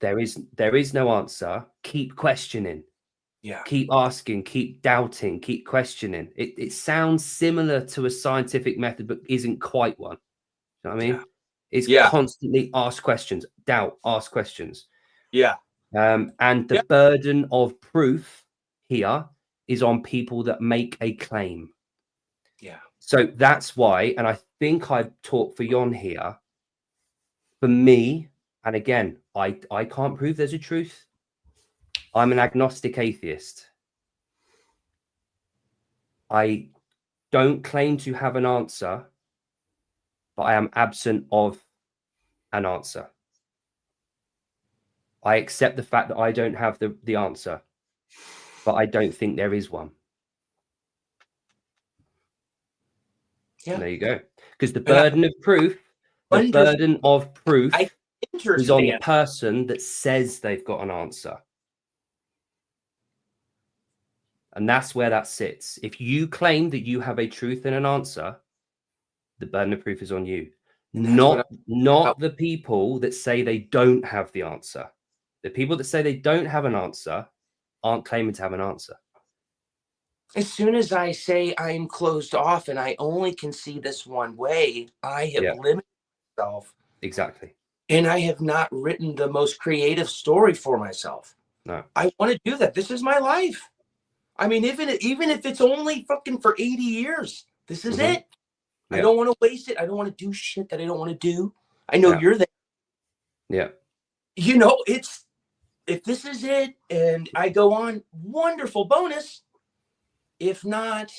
there is no answer. Keep questioning. Yeah. Keep asking, keep doubting, keep questioning. It sounds similar to a scientific method, but isn't quite one. You know what I mean? Yeah. It's constantly ask questions, doubt, ask questions. Yeah. And the burden of proof here is on people that make a claim. Yeah. So that's why, and I think I talk for Jon here, for me, and again, I can't prove there's a truth. I'm an agnostic atheist. I don't claim to have an answer, but I am absent of an answer. I accept the fact that I don't have the answer, but I don't think there is one. Yeah. And there you go. Because the burden of proof, is on the person that says they've got an answer. And that's where that sits. If you claim that you have a truth and an answer, the burden of proof is on you. Not the people that say they don't have the answer. The people that say they don't have an answer aren't claiming to have an answer. As soon as I say I'm closed off and I only can see this one way, I have limited myself. Exactly. And I have not written the most creative story for myself. No. I want to do that. This is my life. I mean, even if it's only fucking for 80 years, this is it. Yeah. I don't want to waste it. I don't want to do shit that I don't want to do. I know you're there. Yeah. You know, if this is it and I go on, wonderful bonus. If not,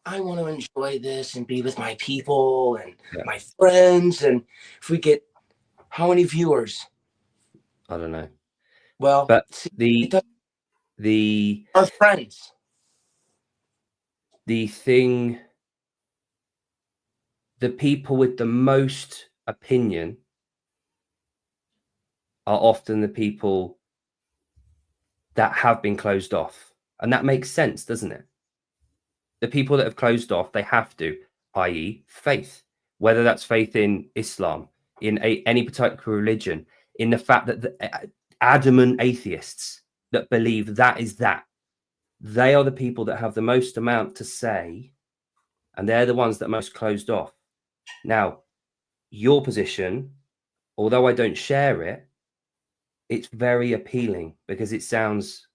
I want to enjoy this and be with my people and my friends. And if we get how many viewers? I don't know. Well, But see, the our friends. The thing, the people with the most opinion are often the people that have been closed off. And that makes sense, doesn't it? The people that have closed off, they have to, i.e. faith, whether that's faith in Islam, in any particular religion, in the fact that the adamant atheists that believe that is that, they are the people that have the most amount to say, and they're the ones that are most closed off. Now, your position, although I don't share it, it's very appealing because it sounds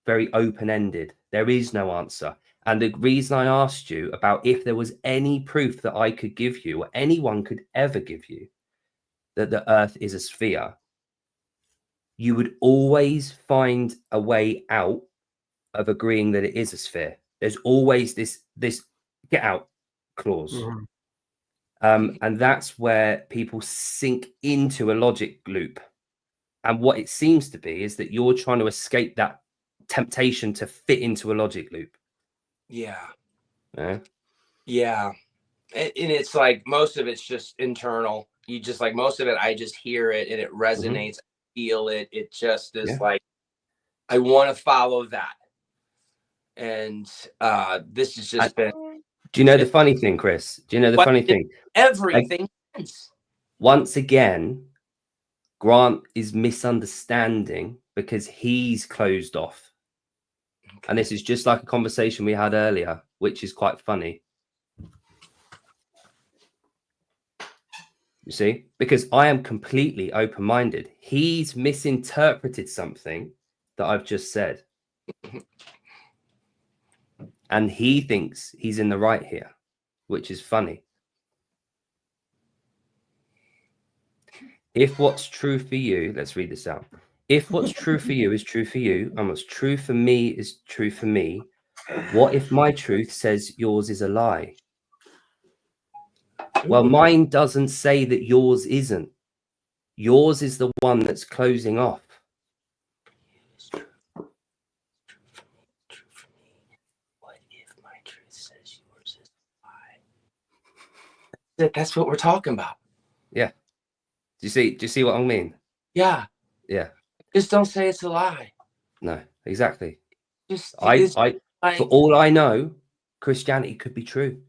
very open-ended. There is no answer. And the reason I asked you about if there was any proof that I could give you or anyone could ever give you that the earth is a sphere, you would always find a way out of agreeing that it is a sphere. There's always this get out clause. Mm-hmm. And that's where people sink into a logic loop. And what it seems to be is that you're trying to escape that temptation to fit into a logic loop. Yeah. Yeah. And it's like most of it's just internal. You just like most of it, I just hear it and it resonates. Mm-hmm. I feel it. It just is like, I want to follow that. And this has just been. Do you know the funny thing, Chris? Do you know the funny thing? Everything. Once again, Grant is misunderstanding because he's closed off. Okay. And this is just like a conversation we had earlier, which is quite funny. You see? Because I am completely open-minded. He's misinterpreted something that I've just said. And he thinks he's in the right here, which is funny. If what's true for you, let's read this out. If what's true for you is true for you, and what's true for me is true for me, what if my truth says yours is a lie? Well, mine doesn't say that yours isn't. Yours is the one that's closing off. What if my truth says yours is a lie? That's what we're talking about. Yeah. Do you see what I mean? Yeah. Yeah. Just don't say it's a lie. No, exactly. Just for all I know, Christianity could be true.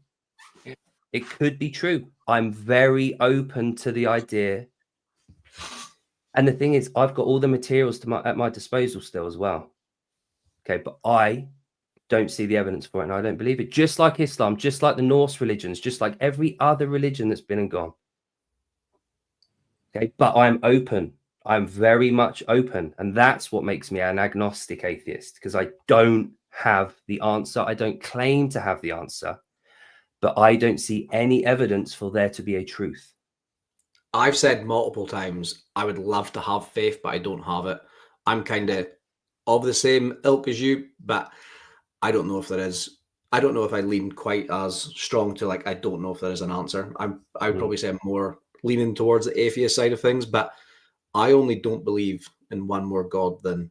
Yeah. It could be true. I'm very open to the idea. And the thing is, I've got all the materials at my disposal still as well. Okay, but I don't see the evidence for it, and I don't believe it. Just like Islam, just like the Norse religions, just like every other religion that's been and gone. Okay, but I'm open. I'm very much open. And that's what makes me an agnostic atheist, because I don't have the answer. I don't claim to have the answer, but I don't see any evidence for there to be a truth. I've said multiple times, I would love to have faith, but I don't have it. I'm kind of the same ilk as you, but I don't know if there is. I don't know if I lean quite as strong to like, I don't know if there is an answer. I would probably say I'm more leaning towards the atheist side of things, but I only don't believe in one more God than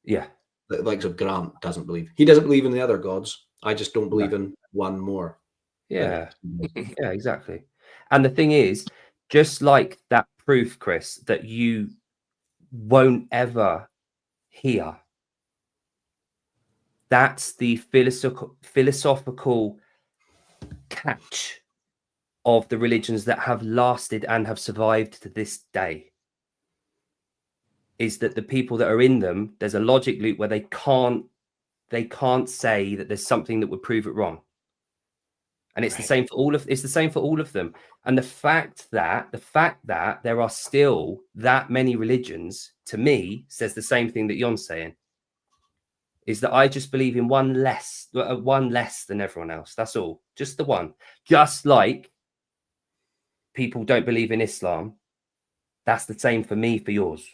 the likes of Grant doesn't believe. He doesn't believe in the other gods. I just don't believe in one more. Yeah, yeah, exactly. And the thing is, just like that proof, Chris, that you won't ever hear, that's the philosophical catch of the religions that have lasted and have survived to this day, is that the people that are in them, there's a logic loop where they can't say that there's something that would prove it wrong. And it's the same for all of them. And the fact that there are still that many religions, to me, says the same thing that Jon's saying, is that I just believe in one less than everyone else. That's all. Just the one. Just like people don't believe in Islam. That's the same for me, for yours.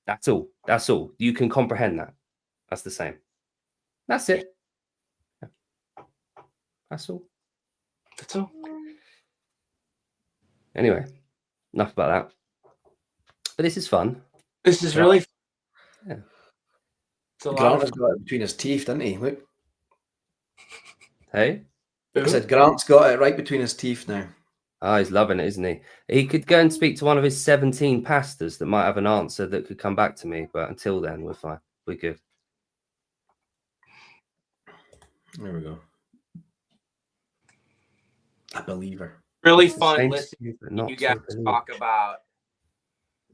That's all. That's all. You can comprehend that. That's the same. That's it. That's all. That's all. Anyway, enough about that. But this is fun. This is really Yeah. It's a lot Grant of has got it between his teeth, didn't he? Look. Hey? I said Grant's got it right between his teeth now. Oh, he's loving it, isn't he? He could go and speak to one of his 17 pastors that might have an answer that could come back to me. But until then, we're fine. We're good. There we go. A believer. really fun Same listening but not to you guys so talk about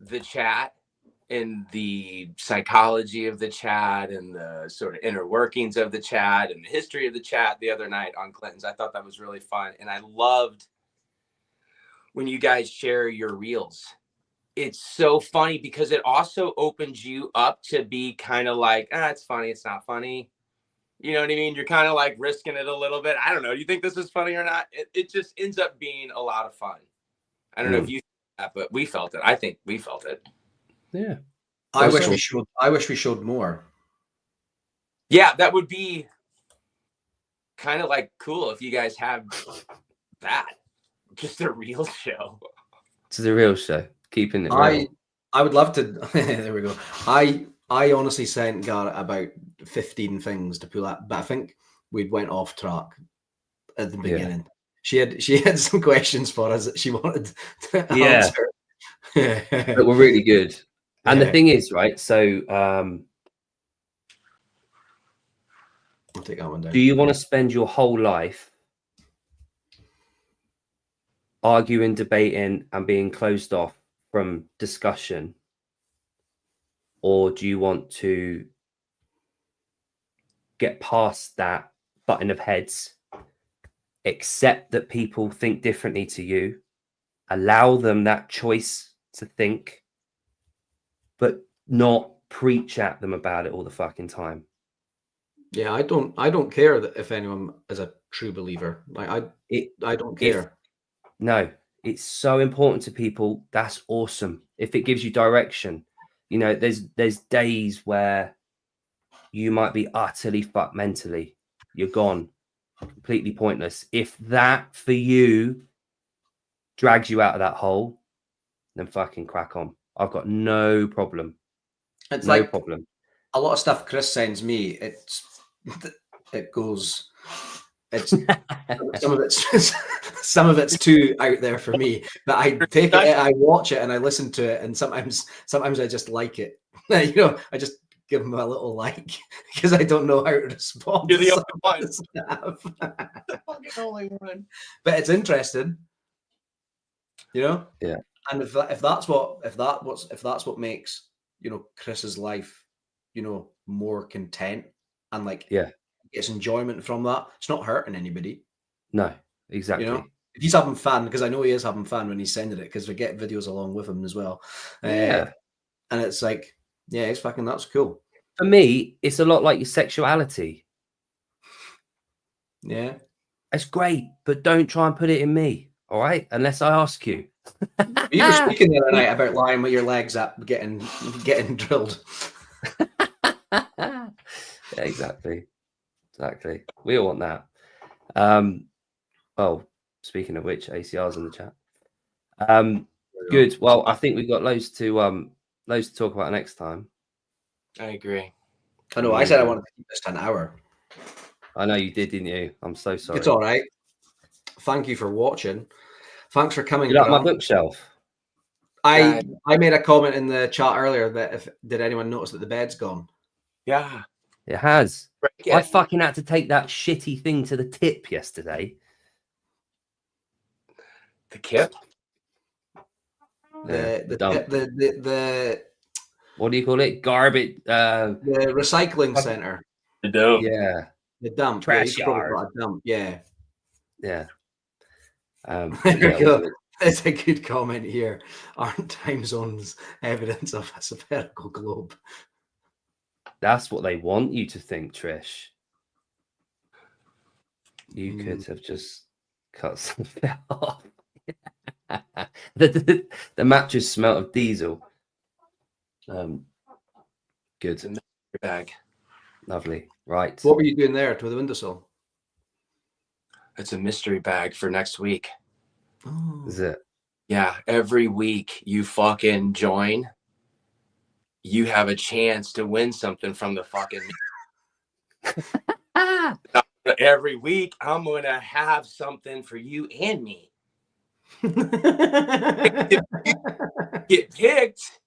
the chat and the psychology of the chat and the sort of inner workings of the chat and the history of the chat the other night on Clinton's. I thought that was really fun. And I loved when you guys share your reels. It's so funny because it also opens you up to be kind of like, it's funny, it's not funny. You know what I mean? You're kind of like risking it a little bit. I don't know. Do you think this is funny or not? It just ends up being a lot of fun. I don't know if you think that, but we felt it. I think we felt it. Yeah. I wish we showed more. Yeah, that would be kind of like cool if you guys have that. Just a real show. It's a real show. Keeping it real. I would love to. There we go. I honestly sent Garrett about 15 things to pull up, but I think we went off track at the beginning. Yeah. She had some questions for us that she wanted to answer. But we're really good. And the thing is, right? So I'll take that one down. Do you want to spend your whole life arguing, debating, and being closed off from discussion? Or do you want to get past that button of heads, accept that people think differently to you, allow them that choice to think, but not preach at them about it all the fucking time? Yeah, I don't care that if anyone is a true believer. Like I don't care. No, it's so important to people. That's awesome. If it gives you direction, you know, there's days where you might be utterly fucked mentally. You're gone, completely pointless. If that for you drags you out of that hole, then fucking crack on. I've got no problem. It's no like problem. A lot of stuff Chris sends me. It goes. It's some of it's too out there for me. But I take it, I watch it, and I listen to it, and sometimes I just like it. You know, I just give him a little like because I don't know how to respond. You're the only one. The fucking only one. But it's interesting, you know. Yeah. And if that's what makes, you know, Chris's life, you know, more content and like gets enjoyment from that, it's not hurting anybody. No, exactly. You know, if he's having fun, because I know he is having fun when he's sending it, because we get videos along with him as well. And it's like, yeah, it's fucking, that's cool. For me, it's a lot like your sexuality. Yeah. It's great, but don't try and put it in me, all right? Unless I ask you. You were speaking the other night about lying with your legs up, getting drilled. Yeah, exactly. We all want that. Oh, speaking of which, ACR's in the chat. Good. Well, I think we've got loads to talk about next time. I agree. I know. I said I wanted to keep this to an hour. I know you did, didn't you? I'm so sorry. It's all right. Thank you for watching. Thanks for coming. You like my bookshelf? I made a comment in the chat earlier that did anyone notice that the bed's gone? Yeah, it has. Yeah. I fucking had to take that shitty thing to the tip yesterday. The kip? The what do you call it? Garbage. The recycling center. The dump. Yeah. The dump. Trash yeah, yard. A dump. Yeah. Yeah. There we go. It's a good comment here. Aren't time zones evidence of a spherical globe? That's what they want you to think, Trish. You could have just cut something off. The mattress smelled of diesel. Good. In the bag. Lovely. Right. What were you doing there to the windowsill? It's a mystery bag for next week. Oh. Is it? Yeah, every week you fucking join, you have a chance to win something from the fucking. Every week I'm gonna have something for you and me. If you get picked,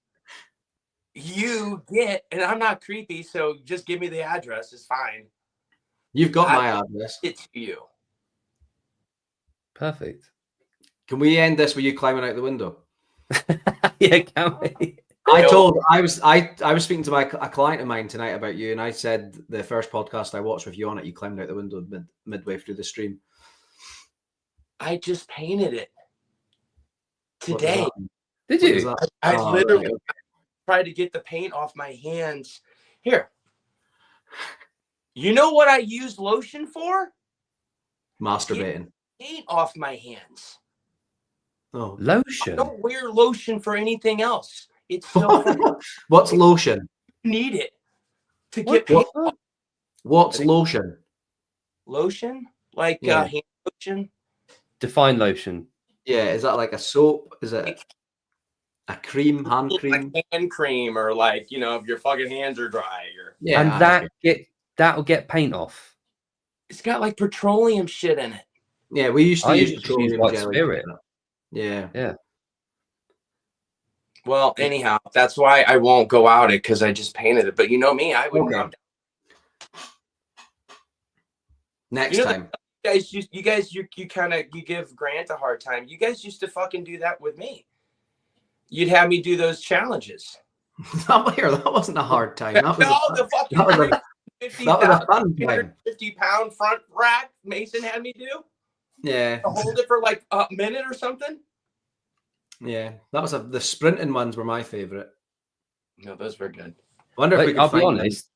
you get, and I'm not creepy, so just give me the address. It's fine. You've got my address. It's you. Perfect. Can we end this with you climbing out the window? Yeah, can we? I was speaking to a client of mine tonight about you, and I said the first podcast I watched with you on it, you climbed out the window midway through the stream. I just painted it today. Did you? I literally tried to get the paint off my hands. Here. You know what I use lotion for? Masturbating. Paint off my hands. Oh, lotion. I don't wear lotion for anything else. It's so what's lotion? You need it to get paint off. What's lotion? Lotion? Like hand lotion? Define lotion. Yeah, is that like a soap? Is it a cream, hand cream? Like hand cream, or like, you know, if your fucking hands are dry. Or yeah, and that'll get paint off. It's got like petroleum shit in it. Yeah, we used to use petroleum white jelly. spirit. Yeah. Yeah. Well, anyhow, that's why I won't go out it, because I just painted it. But you know me, I would. Okay. Next time. You guys, you give Grant a hard time. You guys used to fucking do that with me. You'd have me do those challenges. That wasn't a hard time. That was a fun time. 50-pound front rack Mason had me do. Yeah. To hold it for like a minute or something. Yeah, that was the sprinting ones were my favorite. No, those were good. Wonder if we could I'll be find honest.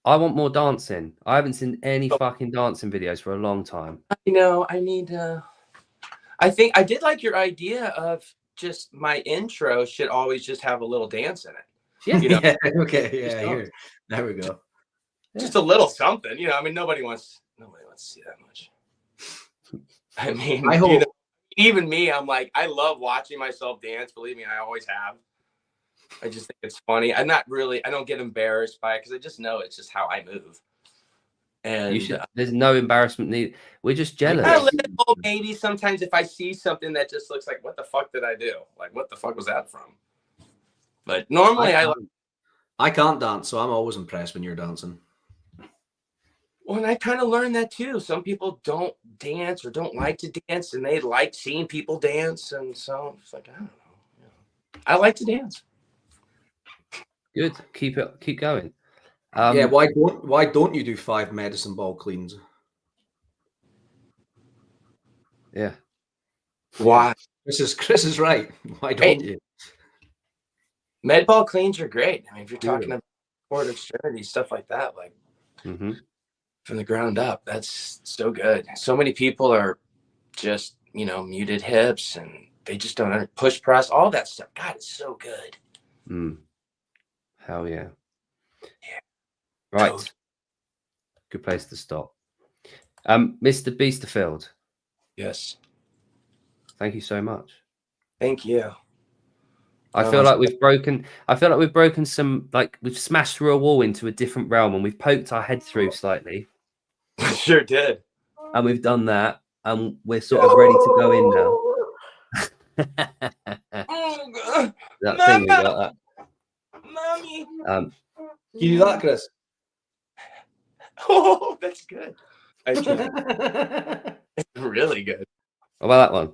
I want more dancing. I haven't seen any fucking dancing videos for a long time. You know, I need. I think I did like your idea of just my intro should always just have a little dance in it. Yeah. You know? Yeah, okay. Yeah. Here. There we go. Just a little something. You know, I mean, nobody wants to see that much. I mean, I hope. You know, even me, I'm like, I love watching myself dance. Believe me, I always have. I just think it's funny. I don't get embarrassed by it, because I just know it's just how I move. And there's no embarrassment needed. We're just jealous. A little, maybe sometimes if I see something that just looks like, what the fuck did I do? Like, what the fuck was that from? But normally I can't dance, so I'm always impressed when you're dancing. Well, and I kind of learned that too. Some people don't dance or don't like to dance, and they like seeing people dance. And so it's like, I don't know. Yeah. I like to dance. Good. Keep going. Yeah. Why don't you do 5 medicine ball cleans? Yeah. Why? Chris is right. Why don't you? Med ball cleans are great. I mean, if you're talking about cord extremity, stuff like that, like from the ground up, that's so good. So many people are just, you know, muted hips, and they just don't push press, all that stuff. God, it's so good. Hell yeah. Yeah. Right. Good place to stop. Mr. Biesterfeld. Yes. Thank you so much. Thank you. I feel like we've broken some, like we've smashed through a wall into a different realm, and we've poked our head through slightly. Sure did. And we've done that, and we're sort of ready to go in now. Oh, God. That thing we got that. Mommy. Can you do that, Chris? Oh, that's good. It's really good. What about that one?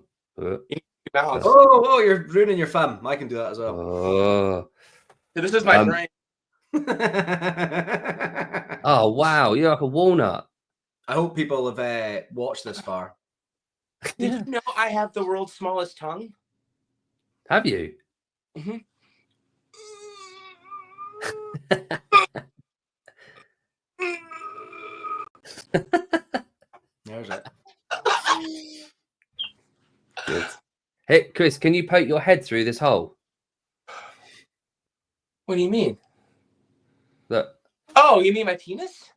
Oh, you're ruining your fam. I can do that as well. Oh. This is my brain. Oh, wow. You're like a walnut. I hope people have watched this far. Did you know I have the world's smallest tongue? Have you? Mm-hmm. There's it. Good. Hey, Chris, can you poke your head through this hole? What do you mean? Look. Oh, you mean my penis?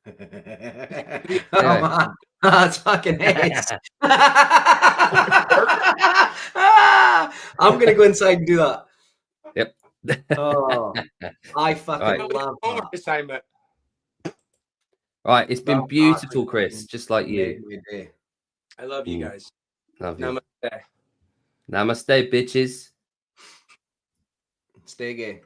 Oh man, that's fucking ace. I'm gonna go inside and do that. Yep. Oh, I fucking Right. love Homework that. assignment. Right, it's been That beautiful, actually Chris, just like you. made my day. I love you guys. Love you. Namaste. Namaste, bitches. Stay gay.